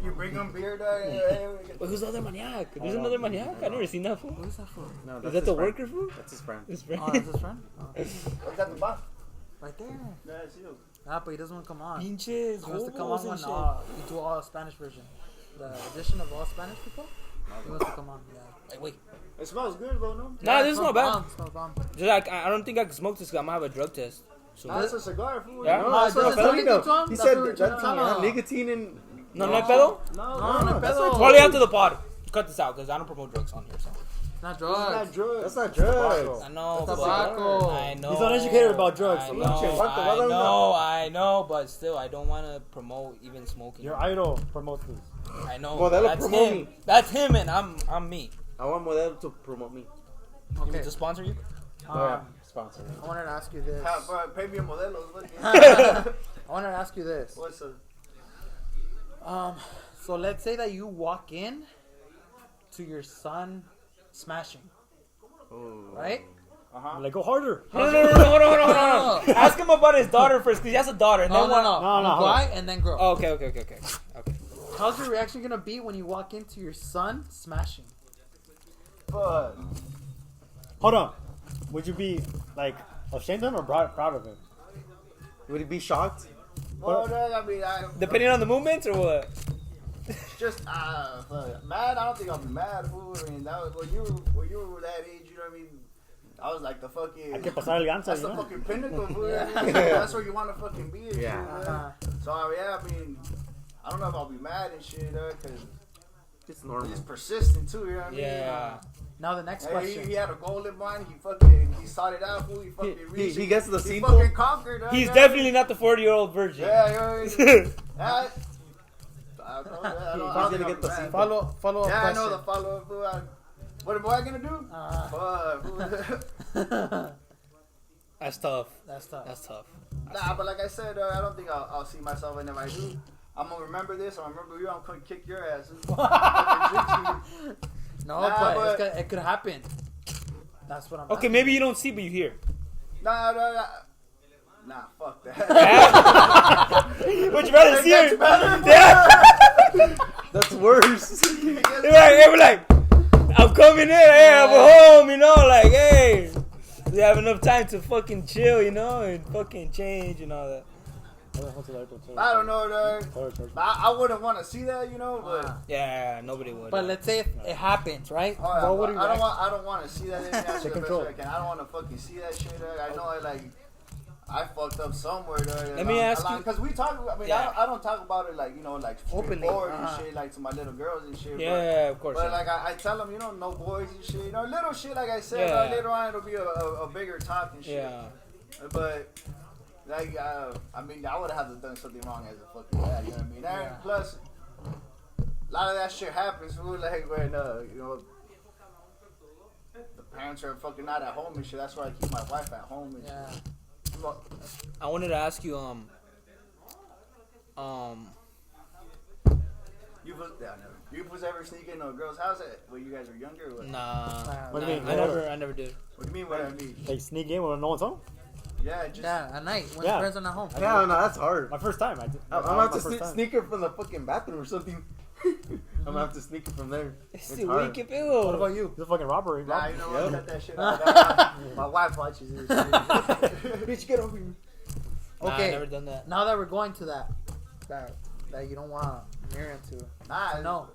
You bring them beer, dog. Wait, who's the other maniac? There's another maniac? I've never seen that fool. What is that for? No, Is that the worker fool? That's his friend. His friend. Oh, that's his friend? Oh. What's at the bottom? Right there. Yeah, I see those. But he doesn't want to come on. Pinches. He wants to come hobos on and when shit. you do all Spanish version. The edition of all Spanish people? He wants to come on, yeah. Like, wait. It smells good, though, no? Nah, this is not bad. It smells bomb. Just like, I don't think I can smoke this because I'm going to have a drug test. So That's a cigar, fool. Yeah? No, that's that's what what I'm I'm telling telling you. He That's said what we're that's trying to- nicotine and. No, no pedo? No, that's pedo. Probably after the pod. Cut this out because I don't promote drugs on here. So. It's not It's drugs. not drugs. That's not drugs. I know. It's but- tobacco. I know. He's uneducated about drugs. I So know, I know, but still, I don't want to promote even smoking. Your idol promotes this. I know. Modelo That's promote him. me. That's him, and I'm me. I want Modelo to promote me. You Okay. mean to sponsor you? Sponsor. I wanted to ask you this. Pay me a modelos. Look. I wanted to ask you this. What's a... So let's say that you walk in to your son smashing, right? Like, go harder. No, hold on. Ask him about his daughter first, because he has a daughter. And No, then no, no. No, hold Guy and then girl. Oh, okay. How's your reaction gonna be when you walk into your son smashing? Fuck. Hold on. Would you be, like, ashamed of him or proud of him? Would he be shocked? Well, I mean, Depending on the movements or what? just fuck. Mad. I don't think I'll be mad, fool. I mean, that was when you were that age. You know what I mean? I was like the fucking. Hay que pasar el ganso, That's you the know? fucking pinnacle, fool. That's where you want to fucking be. And Yeah. Shit, man. So yeah, I mean, I don't know if I'll be mad and shit, because It's normal. he's persistent too. You know what I mean? Yeah. Now the next Hey, question. he had a goal in mind. He sought it out. Fool. He fucking reached. He gets to the He scene. fucking conquered. He's definitely not the 40-year-old virgin. Yeah. I don't He's gonna get the scene. scene. Follow up Yeah, question. I know the follow up. Fool. What am I gonna do? Fuck. That's tough. That's tough. That's tough. Nah, but like I said, I don't think I'll see myself. And if I do, I'm gonna remember this. I'm gonna remember you. I'm gonna kick your ass. No, Nah, but but- it could happen. That's what I'm. Okay, maybe you don't see, but you hear. Nah, fuck that. Would you rather see her? better. Yeah. That's worse. We're like, I'm coming in. Hey, I'm home. You know, like, hey, we have enough time to fucking chill, you know, and fucking change and all that. I don't know, dog. I wouldn't want to see that, you know, but. Yeah, nobody would. But let's say if it happens, right? Oh, yeah, What would you I react? don't want to see that. That's the best way I can. I don't want to fucking see that shit. I know I fucked up somewhere. Let me ask you, because we talk. I mean, Yeah. I don't talk about it like like Openly, straightforward and shit, like to my little girls and shit. yeah, of course. But Yeah. like I tell them, no boys and shit. Little shit. Like I said, Yeah. later on it'll be a bigger talk and shit. Yeah. But like I mean, I would have done something wrong as a fucking dad. You know what I mean? And plus, a lot of that shit happens. Like when the parents are fucking not at home and shit. That's why I keep my wife at home and shit. I wanted to ask you, You was ever sneak into a girl's house when you guys were younger? Or what? nah, What do you mean? I never did. What do you mean? What I mean? Like sneak in when no one's home? Yeah, just at night when Yeah. the friends are not home. Yeah, no, that's hard. My first time. I'm gonna have to sneak her from the fucking bathroom or something. I'm gonna have to sneak her from there. It's hard. What about you? It's a fucking robbery. nah, you know what? Cut that shit out. My wife watches this shit. Bitch, get over here. Nah, Okay. I never done that. Now that we're going to that you don't want to marry into. Nah, No.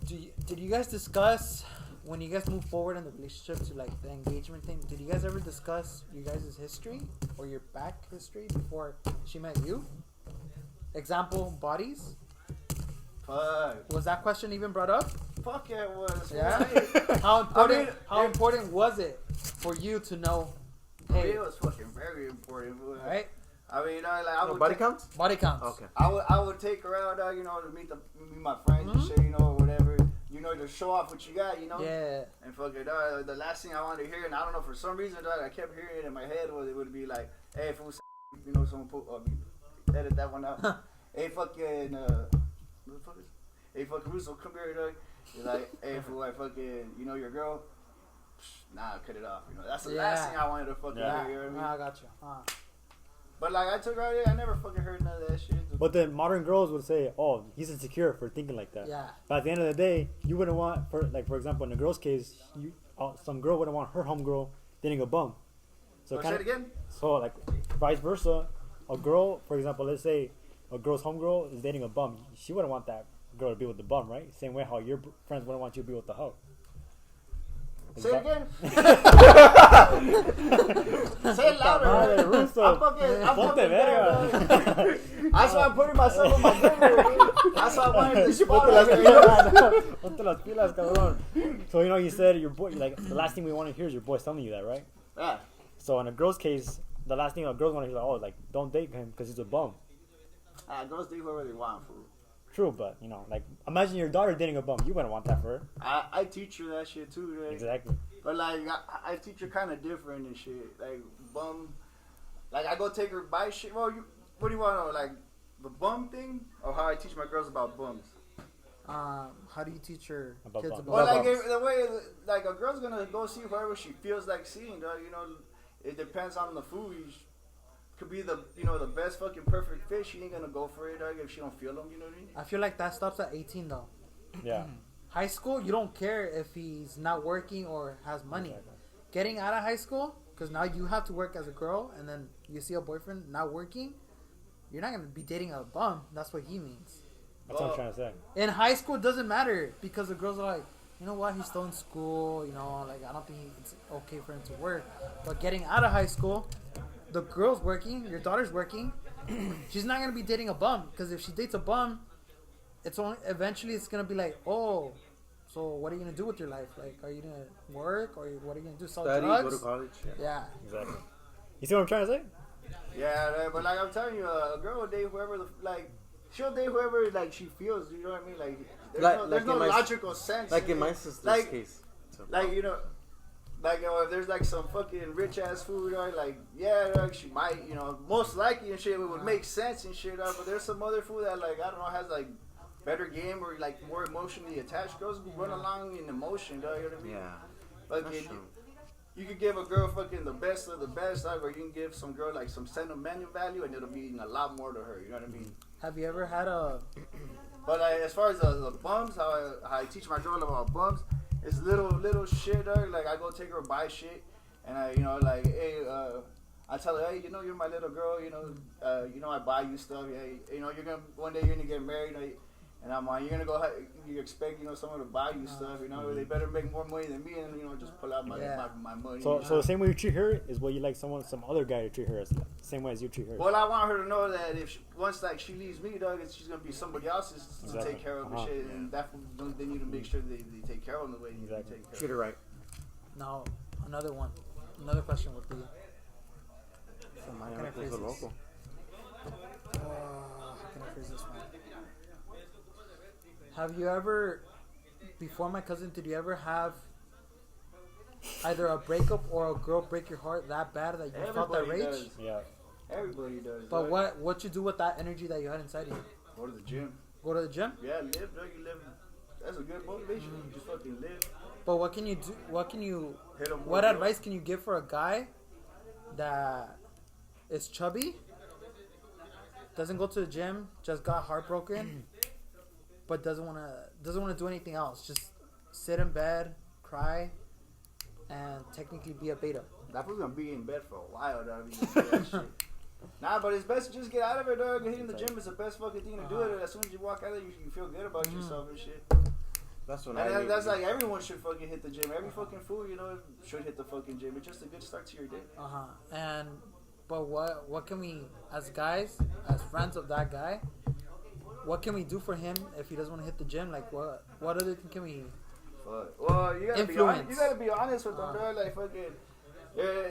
Did you guys discuss when you guys move forward in the relationship to like the engagement thing? Did you guys ever discuss you guys' history or your back history before she met you? Example, bodies. Fuck. Was that question even brought up? Fuck yeah, it was. Yeah. Right? How important? I mean, how important was it for you to know? Hey, It was fucking very important. right? I mean, like I would Body take- counts? Body counts. Okay. I would take her out, to meet my friends and shit, or whatever. To show off what you got, Yeah. And fucking, the last thing I wanted to hear, and I don't know, for some reason, I kept hearing it in my head, it would be like, hey, if it was, someone put, edit that one out. Hey, fucking, what the fuck is, hey, fucking Russo, come here, dog. You're like, hey, fool, I fucking, your girl, nah, cut it off. That's the last thing I wanted to fucking hear, you know what I mean? I got you. But like, I took her out there, I never fucking heard none of that shit. But then modern girls would say, "Oh, he's insecure for thinking like that." Yeah. But at the end of the day, you wouldn't want, for example, in a girl's case, some girl wouldn't want her homegirl dating a bum. So say it again? So like, vice versa, a girl, for example, let's say a girl's homegirl is dating a bum, she wouldn't want that girl to be with the bum, right? Same way how your friends wouldn't want you to be with the hoe. Say it again. Say it louder. Madre, Russo. I'm fucking Ponte down, verga. dog. That's why I'm putting myself on my finger. That's why I wanted to spot Ponte las right pilas, Ponte las pilas, cabrón. So you said your boy, like the last thing we want to hear is your boy telling you that, right? Yeah. So in a girl's case, the last thing a girls want to hear is like, don't date him because he's a bum. Girls do whoever they want, fool. True, but like imagine your daughter dating a bum. You wouldn't want that for her. I teach her that shit too, right? Exactly. But like, I teach her kind of different and shit. Like, bum. Like, I go take her buy shit. Well, what do you want to know? Like, the bum thing? Or how I teach my girls about bums? How do you teach your About kids bums. about Well, like, bums? the way, like, a girl's gonna go see whoever she feels like seeing, dog. It depends on the food. Could be the the best fucking perfect fish. She ain't gonna go for it, dog, if she don't feel them. You know what I mean? I feel like that stops at 18 though. Yeah. High school, you don't care if he's not working or has money. Exactly. Getting out of high school, because now you have to work as a girl, and then you see a boyfriend not working, you're not gonna be dating a bum. That's what he means. That's what I'm trying to say. In high school, it doesn't matter because the girls are like, you know what, he's still in school. Like I don't think it's okay for him to work. But getting out of high school, the girl's working, your daughter's working. She's not gonna be dating a bum because if she dates a bum, eventually it's gonna be like, oh, so what are you gonna do with your life? Like, are you gonna work or what are you gonna do? Sell Study, drugs? go to college. Yeah. Exactly. You see what I'm trying to say? Yeah, but like I'm telling you, a girl will date whoever she'll date whoever she feels. You know what I mean? Like there's no logical sense. Like in my sister's case. So. Like if there's some fucking rich ass food, she might, most likely and shit, it would make sense and shit. But there's some other food that I don't know, has better game or more emotionally attached. Girls run along in emotion, you know what I mean? Yeah. Like you could give a girl fucking the best of the best, or you can give some girl some sentimental value, and it'll mean a lot more to her. You know what I mean? Have you ever had a? But as far as the bums, how I teach my girl about bums, it's little shit. Like I go take her buy shit, and hey, I tell her, hey, you're my little girl. I buy you stuff. Hey, you're gonna one day you're gonna get married. And I'm like, you're gonna go. You expect someone to buy you stuff. They better make more money than me, and just pull out my money. So the same way you treat her is what you like some other guy to treat her as, same way as you treat her. Well, I want her to know that if once she leaves me, dog, she's gonna be somebody else's to take care of and shit, and they need to make sure they take care of them the way they take care. Treat her right. Now, another question would be. How can I phrase this? How can I phrase this one? Have you ever, before my cousin, did you ever have either a breakup or a girl break your heart that bad that you felt that rage? Does. Yeah. Everybody does. But what you do with that energy that you had inside you? Go to the gym. Go to the gym? Yeah, live. You live. That's a good motivation. You just fucking live. But what can you do? What advice can you give for a guy that is chubby, doesn't go to the gym, just got heartbroken, but doesn't want to do anything else? Just sit in bed, cry, and technically be a beta. That fool's gonna be in bed for a while, dog. Nah, but it's best to just get out of it, dog. Hitting the gym is the best fucking thing to do it. As soon as you walk out of there, you feel good about yourself and shit. That's what that's like everyone should fucking hit the gym. Every fucking fool, should hit the fucking gym. It's just a good start to your day. But what can we, as guys, as friends of that guy, what can we do for him if he doesn't want to hit the gym? Like what other thing can we? Well, you gotta be honest with them, bro. Like fucking.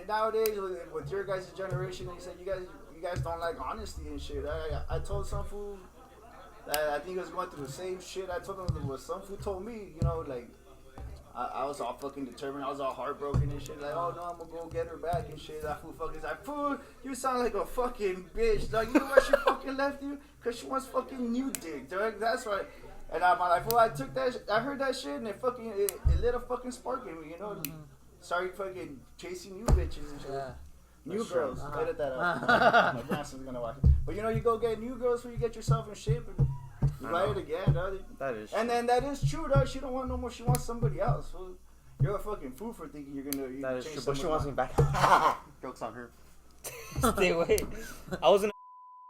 Nowadays, with your guys' generation, you said you guys don't like honesty and shit. I told some fool that I think he was going through the same shit. I told him what some fool told me. Like I was all fucking determined. I was all heartbroken and shit. Like, oh no, I'm gonna go get her back and shit. That fool fucking like, fool, you sound like a fucking bitch, dog. You know why she fucking left you? Cause she wants fucking new dick, dog. That's right. And I'm like, fool, I heard that shit and it lit a fucking spark in me, Started fucking chasing new bitches and shit. Yeah. New girls. Edit that out. My grandson's gonna watch it. But you go get new girls when you get yourself in shape and you buy it again, dog. That is true. And then that is true, dog. She don't want no more. She wants somebody else. Fool. You're a fucking fool for thinking you're gonna. That is true. But she wants me back. Jokes on her. Stay away. I was gonna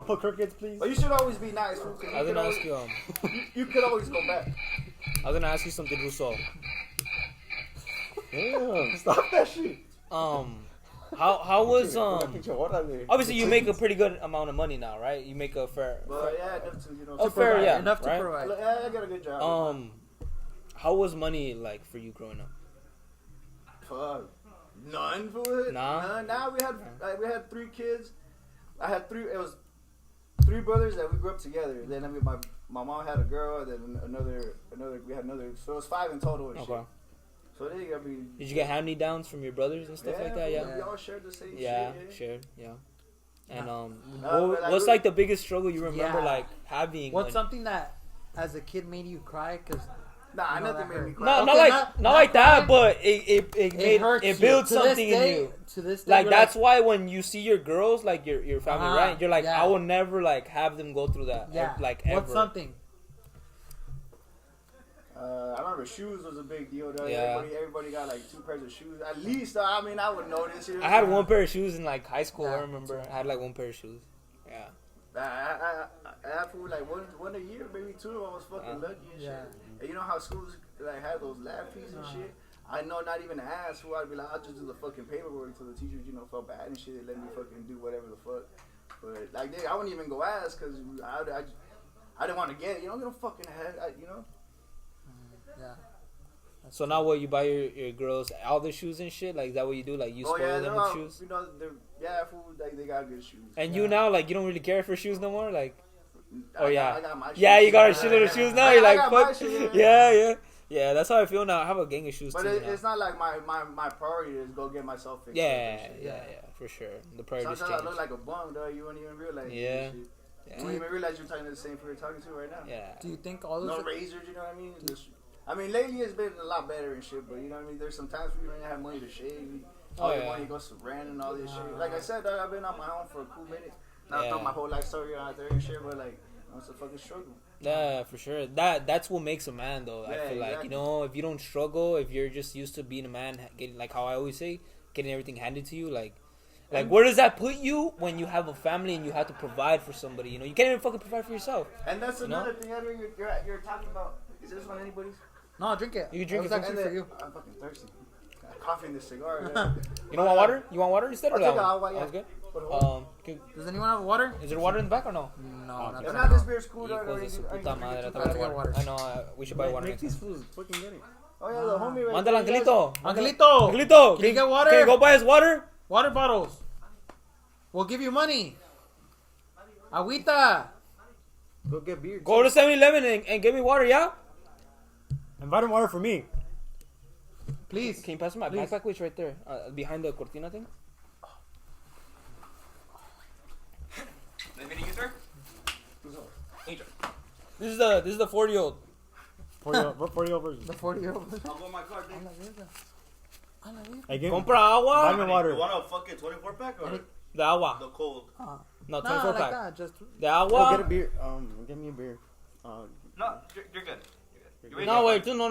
put crickets, please. But you should always be nice, fool. I was gonna ask you. You could always go back. I was gonna ask you something, Russo. Damn, stop that shit. How was obviously you make a pretty good amount of money now, right? You make a fair. Well, yeah, enough to enough to provide. Yeah, I got a good job. How was money like for you growing up? Fuck, none for it. Nah. Now we had 3 kids. I had 3. It was 3 brothers that we grew up together. Then my mom had a girl. Then another. We had another. So it was 5 in total. And shit. So they got me. Did you get hand-me-downs from your brothers and stuff like that? Yeah. We all shared the same shit. Yeah, shared. Yeah. And what's like the biggest struggle you remember like having? What's something that as a kid made you cry? Cause nothing made me cry. No, not like that, but it builds something in you. To this day, like that's why when you see your girls, like your family, right? You're like, I will never like have them go through that. Yeah. Like ever. What's something? I remember shoes was a big deal. Though. Yeah. Everybody got like 2 pairs of shoes. At least, I would notice. I had 1 pair of shoes in like high school. I remember I had like 1 pair of shoes. Yeah. I had for like one a year, maybe 2. I was fucking lucky and shit. And you know how schools like had those lab fees and shit. I know not even to ask who. I'd be like, I'll just do the fucking paperwork until the teachers, felt bad and shit. They let me fucking do whatever the fuck. But like, I wouldn't even go ask because I didn't want to get it. You don't fucking have, Yeah. So now what, you buy your girls all the shoes and shit? Like, is that what you do? Like, you spoil them with shoes? They got good shoes. And you now, like, you don't really care for shoes no more? Like, I got my shoes. Yeah, you got a shitload of shoes now? You're like, fuck. Shoes, Yeah, that's how I feel now. I have a gang of shoes but too. But it's not like my priority is go get myself fixed. Yeah, for sure. The priorities Sometimes change. I look like a bum, though. You wouldn't even realize. Yeah. You don't even realize you're talking to the same person you're talking to right now. Yeah. Do you think all those... No razors, you know what I mean? Lately it's been a lot better and shit, but you know what I mean? There's some times where you don't have money to shave. All your money goes to rent and all this shit. Like I said, dog, I've been on my own for a cool minute. Not throw my whole life story out there and shit, but like, it's a fucking struggle. Yeah, for sure. That's what makes a man, though. I feel like, if you don't struggle, if you're just used to being a man, getting, like how I always say, getting everything handed to you, like, Like, where does that put you when you have a family and you have to provide for somebody? You know, you can't even fucking provide for yourself. And that's another thing, Edgar, you're talking about. Is this one anybody's? No, drink it. You can drink it. it Was actually for you. I'm fucking thirsty. Got coffee in this cigar. You don't want water? You want water instead or I'll that take one? it, yeah. That's good. Does anyone have water? Is there water in the back or no? No, not If that not, I this know. beer's cool. Hijos de su puta madre, I thought I'll I take had water. I know, we should buy water Make next these time. fools fucking get it. Oh yeah, the homie right Mándale, there, Angelito. Angelito! Angelito, Can you get water? Can you go buy us water? Water bottles. We'll give you money. Agüita. Go get beer. Go to 7-Eleven and get me water, yeah? Invite him water for me. Please. Can you pass me my Please. backpack, which right there, behind the cortina thing? This is the 40-year-old. 40-year-old version. The 40-year-old. I'll go my car, dude. Hey, give Compra buy agua. me You water. want a fucking 24 pack or The agua. the cold? No, Nah, 24 like pack. that. Just The Go agua. get a beer. Get me a beer. No, you're good. No, wait, tú, no.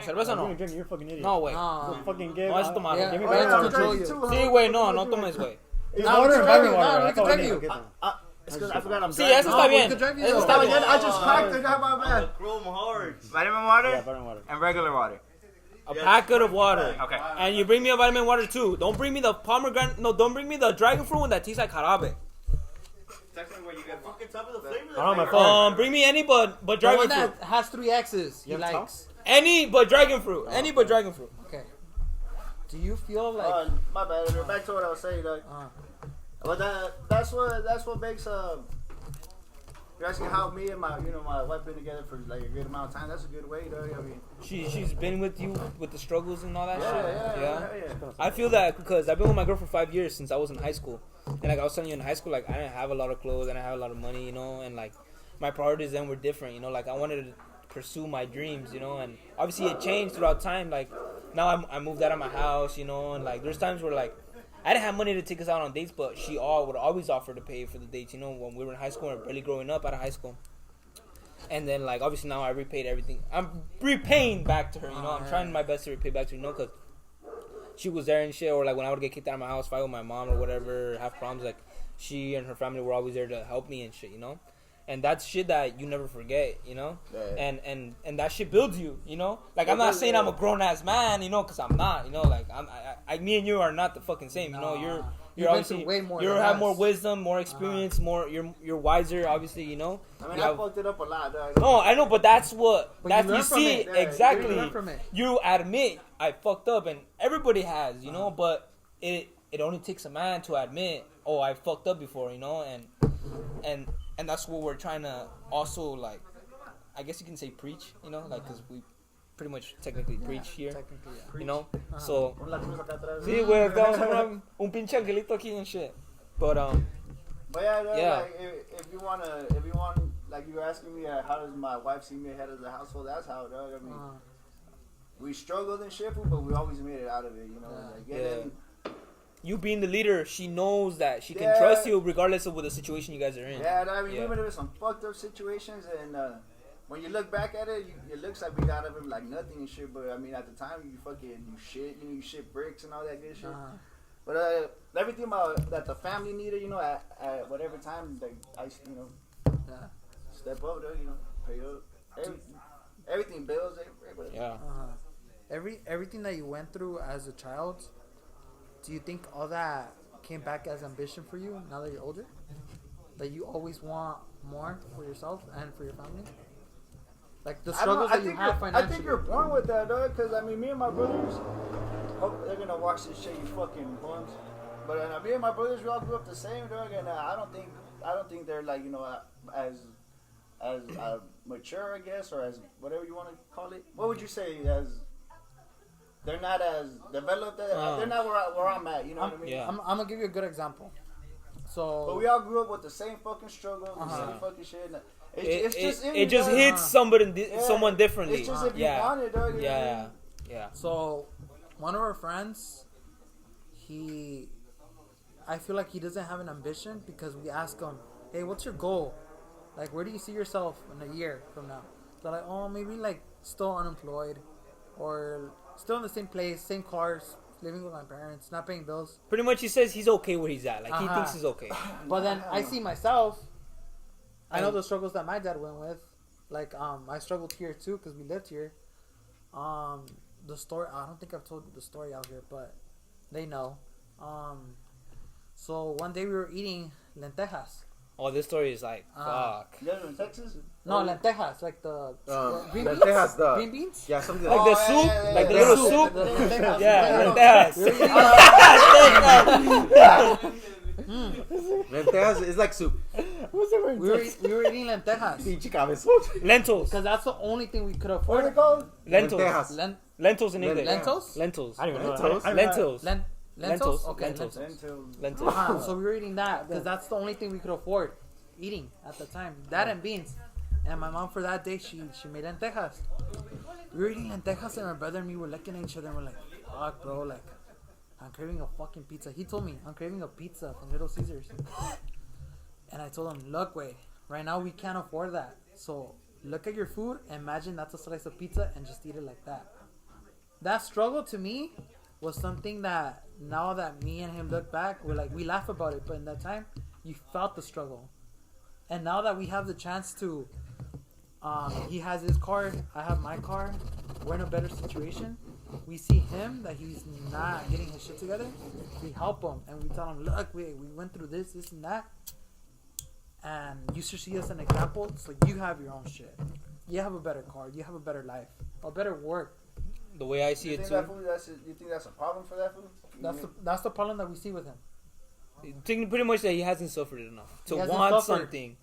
Cerveza I'm no. gonna drink. You're a fucking idiot. No, güey. no. Fucking give. No, es tomar. Yeah. Give me Oh, back yeah, water. control you. Sí, güey, no tomes, güey. It's No, water we and can buy me drive you. water. No, we That's can all I drive need. you. Okay, then. It's because I forgot I'm Sí, driving. eso No, está we bien. can drive you, Eso though. está Oh, bien. yeah, I just cracked it. How about that? Chrome hearts. Vitamin water Yeah, buy me water. and regular water. A packet of water. Okay. And you bring me a vitamin water too. Don't bring me the pomegranate. No, don't bring me the dragon fruit one that tastes like jarabe. Text me where you get fucking tell me the flavor. I don't know my phone. Bring me any but The dragon one fruit. that has 3 X's. He You have likes. Any but dragon fruit. Any but dragon fruit. Okay. Do you feel like? My bad. Edgar. Back to what I was saying. But that's what makes You're asking how me and my wife been together for like a good amount of time. That's a good way, though. I mean, She's been with you with the struggles and all that shit. yeah. I feel that because I've been with my girl for 5 years since I was in high school, and like I was telling you in high school, like I didn't have a lot of clothes, I didn't have a lot of money, you know, and like my priorities then were different, you know. Like I wanted to pursue my dreams, you know, and obviously it changed throughout time. Like now I moved out of my house, you know, and like there's times where like I didn't have money to take us out on dates, but she would always offer to pay for the dates, you know, when we were in high school and barely growing up out of high school. And then, like, obviously now I repaid everything. I'm repaying back to her, you know. I'm trying my best to repay back to her, you know, because she was there and shit. Or, like, when I would get kicked out of my house, fight with my mom or whatever, have problems, like, she and her family were always there to help me and shit, you know. And that's shit that you never forget, you know. Yeah. And that shit builds you, you know. Like, I'm not saying I'm a grown-ass man, you know, because I'm not, you know. Like, me and you are not the fucking same, you know. You're You've been obviously through way more you than have us. more wisdom, more experience, more you're wiser, obviously, you know. I mean, You I have- fucked it up a lot, dog. no, I know, but that's what But that's you you learn from see it. Yeah, exactly. you learn from it. You admit I fucked up, and everybody has, you know. But it only takes a man to admit, oh, I fucked up before, you know, and that's what we're trying to also like. I guess you can say preach, you know, like because we pretty much technically preach here, Technically, yeah. you know. So Un latino acá atrás. sí, güey, estamos hablando un pinche angelito aquí and shit. But But yeah, dog, Yeah. like, if you want, like you were asking me, how does my wife see me ahead of the household? That's how, dog. I mean, we struggled and shit, but we always made it out of it, you know. Yeah. Like, Yeah. then, you being the leader, she knows that she can Yeah. trust you regardless of what the situation you guys are in. yeah, I mean, Yeah. we've been in some fucked up situations, and when you look back at it, it looks like we got out of it like nothing and shit. But I mean, at the time, you shit bricks and all that good shit. But everything that the family needed, you know, at whatever time, like I, Yeah. step up, though, you know, pay up, everything bills, everything. Yeah. Everything that you went through as a child, do you think all that came back as ambition for you now that you're older? That you always want more for yourself and for your family? Like the struggles that you have I financially. think you're born with that, though, because I mean, me and my brothers, hope they're gonna watch this shit, you fucking bums. But me and my brothers, we all grew up the same, dog, and I don't think they're like, you know, as mature, I guess, or as whatever you want to call it. What would you say? As they're not as developed. They're not where I'm at. You know what I mean? Yeah. I'm gonna give you a good example. So, But we all grew up with the same fucking struggle, the same fucking shit. And it's just in it you, just dog. hits someone differently. It's just if you yeah. want it, dog. You know what I Yeah. mean? Yeah. So, one of our friends, I feel like he doesn't have an ambition because we ask him, hey, what's your goal? Like, where do you see yourself in a year from now? They're like, oh, maybe like still unemployed or still in the same place, same cars, living with my parents, not paying bills. Pretty much, he says he's okay where he's at. Like he Uh-huh. thinks he's okay. But then I see myself. I know the struggles that my dad went with. Like I struggled here too because we lived here. The story. I don't think I've told the story out here, but they know. So one day we were eating lentejas. Oh, this story is like fuck. You guys are in Texas? No, lentejas, like the green beans. lentejas, the- Green beans. Yeah, something Like like the soup, yeah, like the yeah. little soup. soup. The lentejas. Yeah, lentejas. lentejas. It's like soup. What's the word? We were eating lentejas Pinche cabezón. Lentils. because that's the only thing we could What are afford. they called? Lentils. Lentejas. Lentils in English. Lentils? Lentils. I don't even know. Lentils? Lentils. Lentils. Lentils. Okay, Lentils. lentils. Lentils. So we were eating that because that's the only thing we could afford eating at the time. That and beans. And my mom for that day she made lentejas. We were eating lentejas and my brother and me were looking at each other and we're like, fuck bro, like I'm craving a fucking pizza. He told me I'm craving a pizza from Little Caesars. And I told him, look, wait, right now we can't afford that. So look at your food, imagine that's a slice of pizza and just eat it like that. That struggle to me was something that now that me and him look back, we're like, we laugh about it, but in that time, you felt the struggle. And now that we have the chance to, he has his car, I have my car, we're in a better situation. We see him that he's not getting his shit together. We help him and we tell him, look, we went through this and that. And you should see us as an example, so you have your own shit. You have a better car, you have a better life, a better work. The way I see You it think too. that food? You think that's a problem for that food? That's the problem that we see with him. Think pretty much that he hasn't suffered enough to He hasn't want suffered. something,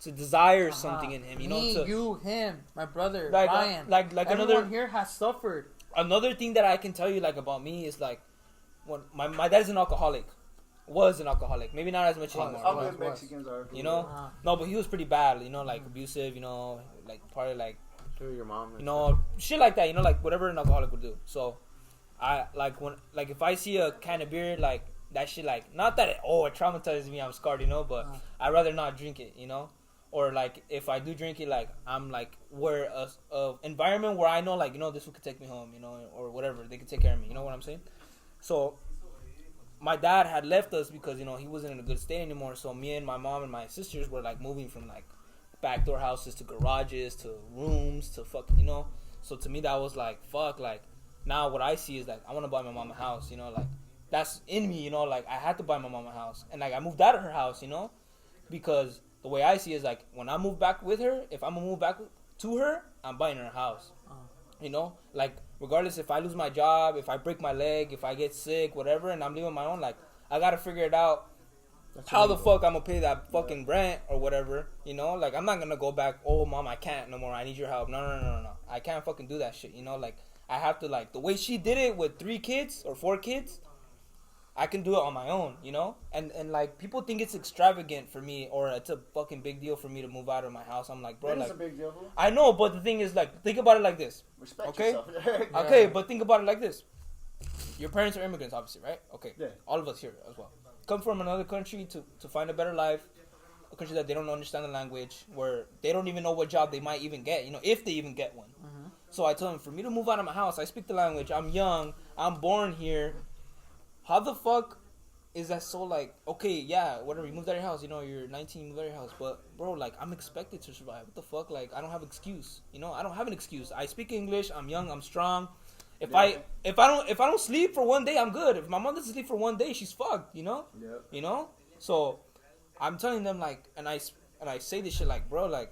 to desire something in him. You Me, know, to, you, him, my brother, like Ryan, like everyone another here has suffered. another thing that I can tell you like about me is like when my dad is an alcoholic, was an alcoholic, maybe not as much anymore. All but- good Mexicans are. you know, no, but he was pretty bad. You know, like abusive. You know, like probably like Sure, your mom. you know shit like that. You know, like whatever an alcoholic would do. So I like if I see a can of beer like that shit, like not that it traumatizes me, I'm scarred, you know, but I'd rather not drink it, you know. Or like if I do drink it, like I'm like where a environment where I know like, you know, this food could take me home, you know, or whatever, they could take care of me, you know what I'm saying? So my dad had left us because, you know, he wasn't in a good state anymore. So me and my mom and my sisters were like moving from like backdoor houses to garages to rooms to fucking, you know. So to me that was like fuck, like now what I see is like I want to buy my mom a house, you know, like that's in me, you know, like I had to buy my mom a house. And like I moved out of her house, you know, because the way I see it is like when I move back with her, if I'm gonna move back to her, I'm buying her a house. You know, like regardless if I lose my job, if I break my leg, if I get sick, whatever, and I'm living my own, like I gotta figure it out. How the fuck I'm gonna pay that fucking rent or whatever, you know? Like I'm not gonna go back. Oh, mom, I can't no more. I need your help. No. I can't fucking do that shit. You know, like I have to like the way she did it with 3 kids or 4 kids. I can do it on my own, you know? And like, people think it's extravagant for me or it's a fucking big deal for me to move out of my house. I'm like, bro, That like... is a big deal, fool. I know, but the thing is, like, think about it like this. Respect Okay? yourself. Okay, but think about it like this. Your parents are immigrants, obviously, right? Okay. Yeah. All of us here as well. Come from another country to find a better life. A country that they don't understand the language, where they don't even know what job they might even get, you know, if they even get one. So I tell them, for me to move out of my house, I speak the language, I'm young, I'm born here. How the fuck is that so like, okay, yeah, whatever, you moved out of your house, you know, you're 19, you moved out of your house, but bro, like, I'm expected to survive. What the fuck? Like, I don't have an excuse, you know, I don't have an excuse. I speak English, I'm young, I'm strong. If I don't sleep for one day, I'm good. If my mom doesn't sleep for one day, she's fucked, you know? Yep. You know? So I'm telling them like, and I say this shit like, bro, like,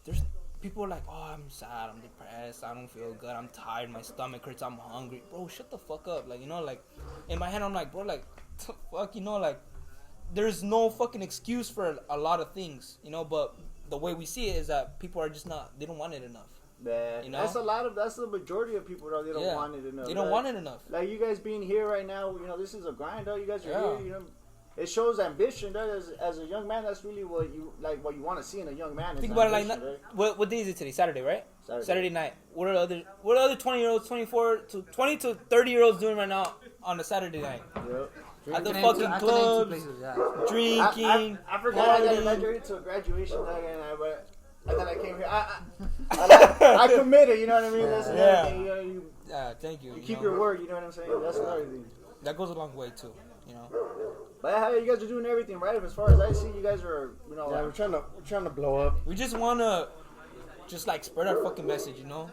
there's people are like, oh, I'm sad, I'm depressed, I don't feel good, I'm tired, my stomach hurts, I'm hungry. Bro, shut the fuck up. Like, you know, like, in my head, I'm like, bro, like, the fuck, you know, like, there's no fucking excuse for a lot of things, you know, but the way we see it is that people are just not, they don't want it enough. Yeah, you know? that's the majority of people, though. They don't want it enough. They don't want it enough. Like, you guys being here right now, you know, this is a grind, though. You guys are Yeah. here, you know. It shows ambition, though. As a young man, that's really what you want to see in a young man. Think about it like, ambition, what day is it today? Saturday, right? Saturday Night. What are other 20-year-olds, 24 to 20 to 30-year-olds doing right now on a Saturday night? Yep. At the I can name fucking two clubs, places, yeah. drinking. I forgot I got partying. invited to a graduation, dog, and then I came here. I committed, you know what I mean? That's another thing, you know, Yeah, thank you. You keep your word. You know what I'm saying? That's another thing. That goes a long way too. You know. But how you guys are doing everything right? As far as I see, you guys are, you know. Yeah, we're trying to blow up. We just wanna, just like spread our fucking message. You know,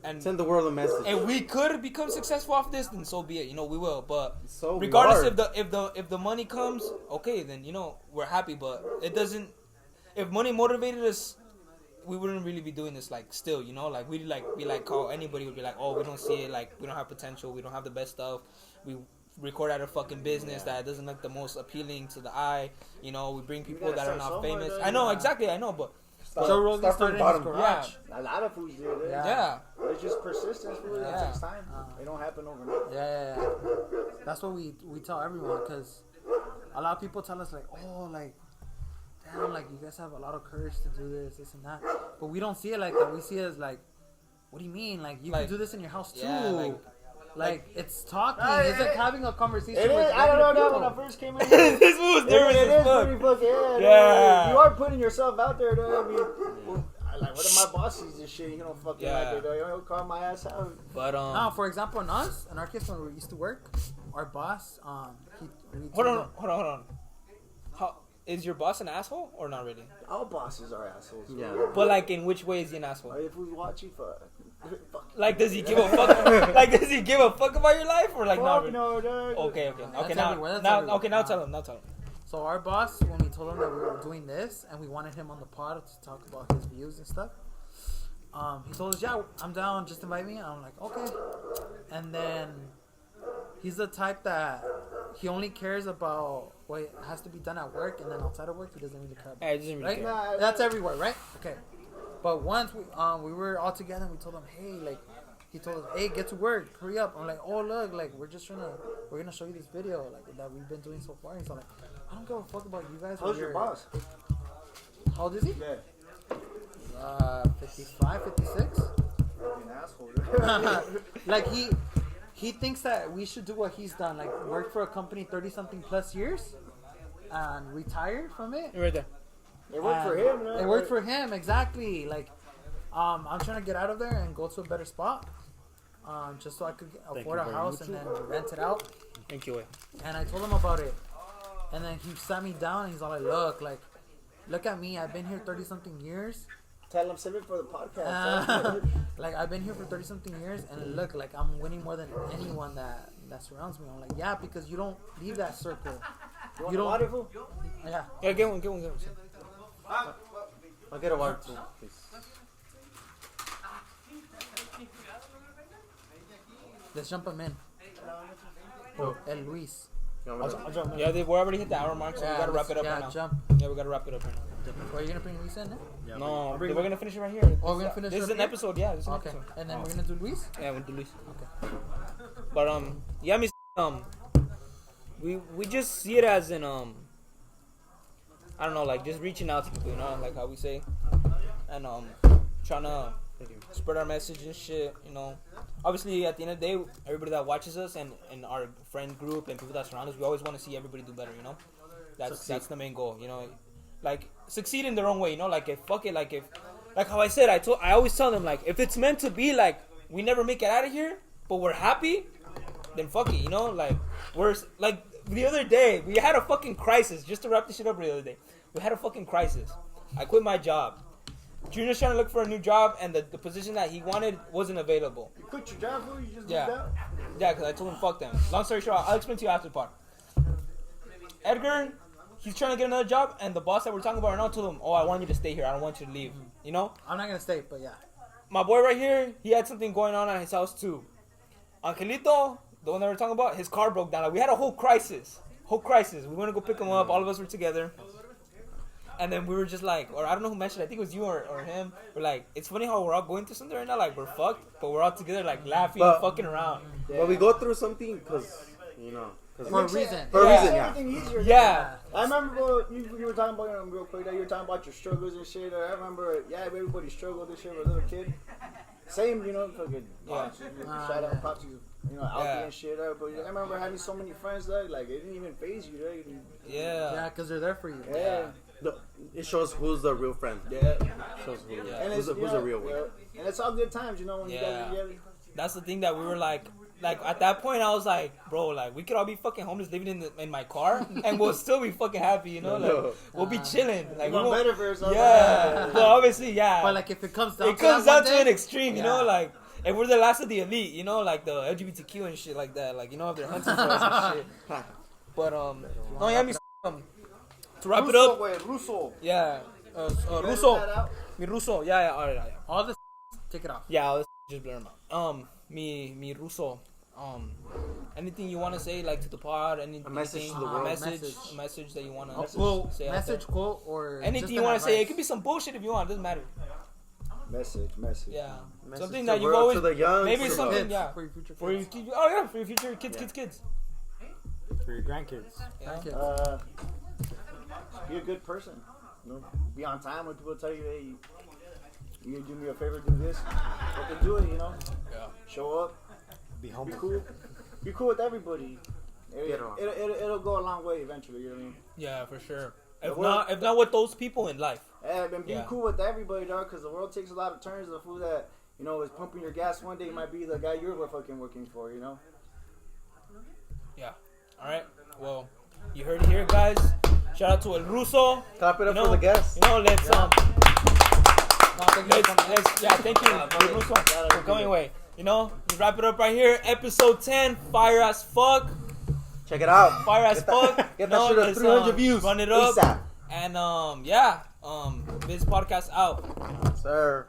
and Send the world a message. if we could become successful off this, then so be it. You know, we will. But So regardless hard. if the money comes, okay, then you know we're happy. But it doesn't. If money motivated us, we wouldn't really be doing this. Like still, you know, like we'd like be like, oh, anybody would be like, oh, we don't see it. Like we don't have potential. We don't have the best stuff. We record at a fucking business that doesn't look the most appealing to the eye. You know, we bring people that are not famous. I know exactly. I know, but. Joe Rogan started in his bottom. garage. A lot of foods do it. Yeah. It's just persistence. Food. Yeah. It takes time. It don't happen overnight. Yeah. That's what we tell everyone, because a lot of people tell us like, oh, like, damn, like you guys have a lot of courage to do this and that, but we don't see it like that. We see it as like, what do you mean? Like you can do this in your house too. Yeah, like it's talking. It's like having a conversation. It with is. I don't know. regular When I people. first came in, This was nervous it as is fuck. pretty fucking. Yeah. You are putting yourself out there, though. I mean, like, what if my boss sees this shit? You know, fucking like it. He'll call my ass out. But No, for example, in our case, when we used to work, our boss, hold on. How is your boss an asshole or not really? All bosses are assholes. Yeah. But like, in which way is he an asshole? If we watch you, fuck. Like, does he give a fuck? Like, does he give a fuck about your life or like not? Fuck Really? no, dog. Okay. That's Now, everywhere, that's now, everywhere. okay. Now tell him. So our boss, when we told him that we were doing this and we wanted him on the pod to talk about his views and stuff, he told us, yeah, I'm down, just invite me. I'm like, okay. And then he's the type that he only cares about what has to be done at work, and then outside of work, he doesn't really care about. Hey, doesn't really Right? care. Nah, That's everywhere, right? Okay. But once we were all together, and we told him, hey, like, he told us, hey, get to work, hurry up. I'm like, oh, look, like, we're gonna show you this video, like, that we've been doing so far. And so I'm like, I don't give a fuck about you guys. How's your boss? How old is he? Yeah. 55, 56. Fucking asshole. Like, he thinks that we should do what he's done, like, work for a company 30-something plus years and retire from it. Right there. It worked for him, man. It worked for him, exactly. Like, I'm trying to get out of there and go to a better spot, just so I could afford a house and then rent it out. Thank you. And I told him about it, and then he sat me down and he's all like, look at me. I've been here 30-something years. Tell him, save it for the podcast. Like, I've been here for 30-something years, and look, like, I'm winning more than anyone that surrounds me. I'm like, yeah, because you don't leave that circle. You don't. Water, fool? Yeah. Yeah, get one. I'll get a water too, please. Let's jump him in. El Luis. Yeah, we already hit the hour mark, so we gotta wrap it up right now. Jump. Yeah, we gotta wrap it up right now. Are you gonna bring Luis in? No, we're gonna finish it right here. Oh, we're gonna finish This it is an here? episode, yeah. This is an Okay. episode. And then we're gonna do Luis. Yeah, we'll do Luis. Okay. But yeah, we just see it as an I don't know, like just reaching out to people, you know, like how we say, and trying to spread our message and shit, you know. Obviously, at the end of the day, everybody that watches us and our friend group and people that surround us, we always want to see everybody do better, you know. That's the main goal, you know. Like succeed in their own way, you know. Like like how I said, I always tell them, like, if it's meant to be, like, we never make it out of here, but we're happy, then fuck it, you know. Like we're like the other day, we had a fucking crisis. Just to wrap this shit up, the other day, we had a fucking crisis. I quit my job. Junior's trying to look for a new job, and the position that he wanted wasn't available. You quit your job, fool? You just Yeah. moved out? Yeah, because I told him fuck them. Long story short, I'll explain to you after the part. Edgar, he's trying to get another job, and the boss that we're talking about right now told him, oh, I want you to stay here. I don't want you to leave. You know? I'm not gonna stay, but yeah. My boy right here, he had something going on at his house too. Angelito, the one that we're talking about, his car broke down. Like, we had a whole crisis. We went to go pick him up. All of us were together. And then we were just like, or I don't know who mentioned it. I think it was you or him. We're like, it's funny how we're all going through something right now. Like, we're fucked, but we're all together, like, laughing and fucking around. But we go through something because, you know. For a reason. For a Yeah. reason, yeah. Everything easier. Yeah. I remember, bro, you were talking about, real quick, that you were talking about your struggles and shit. I remember, yeah, everybody struggled this shit with a little kid. Same, you know, fucking, shout out Pops, you know, out there and shit. But I remember having so many friends that, like, it didn't even phase you, right? Yeah. Yeah, because they're there for you. Yeah. It shows who's the real friend. Yeah. Shows who, And who's it's, the real one. And it's all good times, you know, when you guys are together. that's the thing that we were like at that point I was like, bro, like we could all be fucking homeless living in my car and we'll still be fucking happy, you know, like we'll be chilling, like we want better for ourselves. Yeah, but obviously, yeah. But like if it comes down to an extreme, you know, like if we're the last of the elite, you know, like the LGBTQ and shit like that, like you know if they're hunting for us and shit. But no, yeah, to wrap it up, Russo. yeah, Russo, mi Russo, yeah, all right, yeah. all this take it off. Yeah, I'll just blur them out. Me Russo. Anything you want to say, like to the pod? Anything? A message to the world. A message that you want to say. Message, quote, or anything you want to say. It could be some bullshit if you want. It doesn't matter. Message. Yeah. Message Something to that the you've world, always to the young, maybe to the something. kids, Yeah. for your future For your kids. for your future kids. For your grandkids. Yeah. Be a good person. You know, be on time when people tell you, hey, you do me a favor, do this. Fucking do it, you know. Yeah. Show up. Be Be humble. cool. Be cool with everybody. It'll go a long way eventually. You know what I mean? Yeah, for sure. If not with those people in life. And be cool with everybody, dog, because the world takes a lot of turns. The fool that, you know, is pumping your gas one day might be the guy you're fucking working for, you know? Yeah. All right. Well, you heard it here, guys. Shout out to El Russo. Clap it up You know, for the guests. You know, let's thank you, El Russo, for coming away. You know, we wrap it up right here. Episode 10, fire as fuck. Check it out. Fire as fuck. Get that shit at 300 views. Run it up. ASAP. And this podcast out. Sir.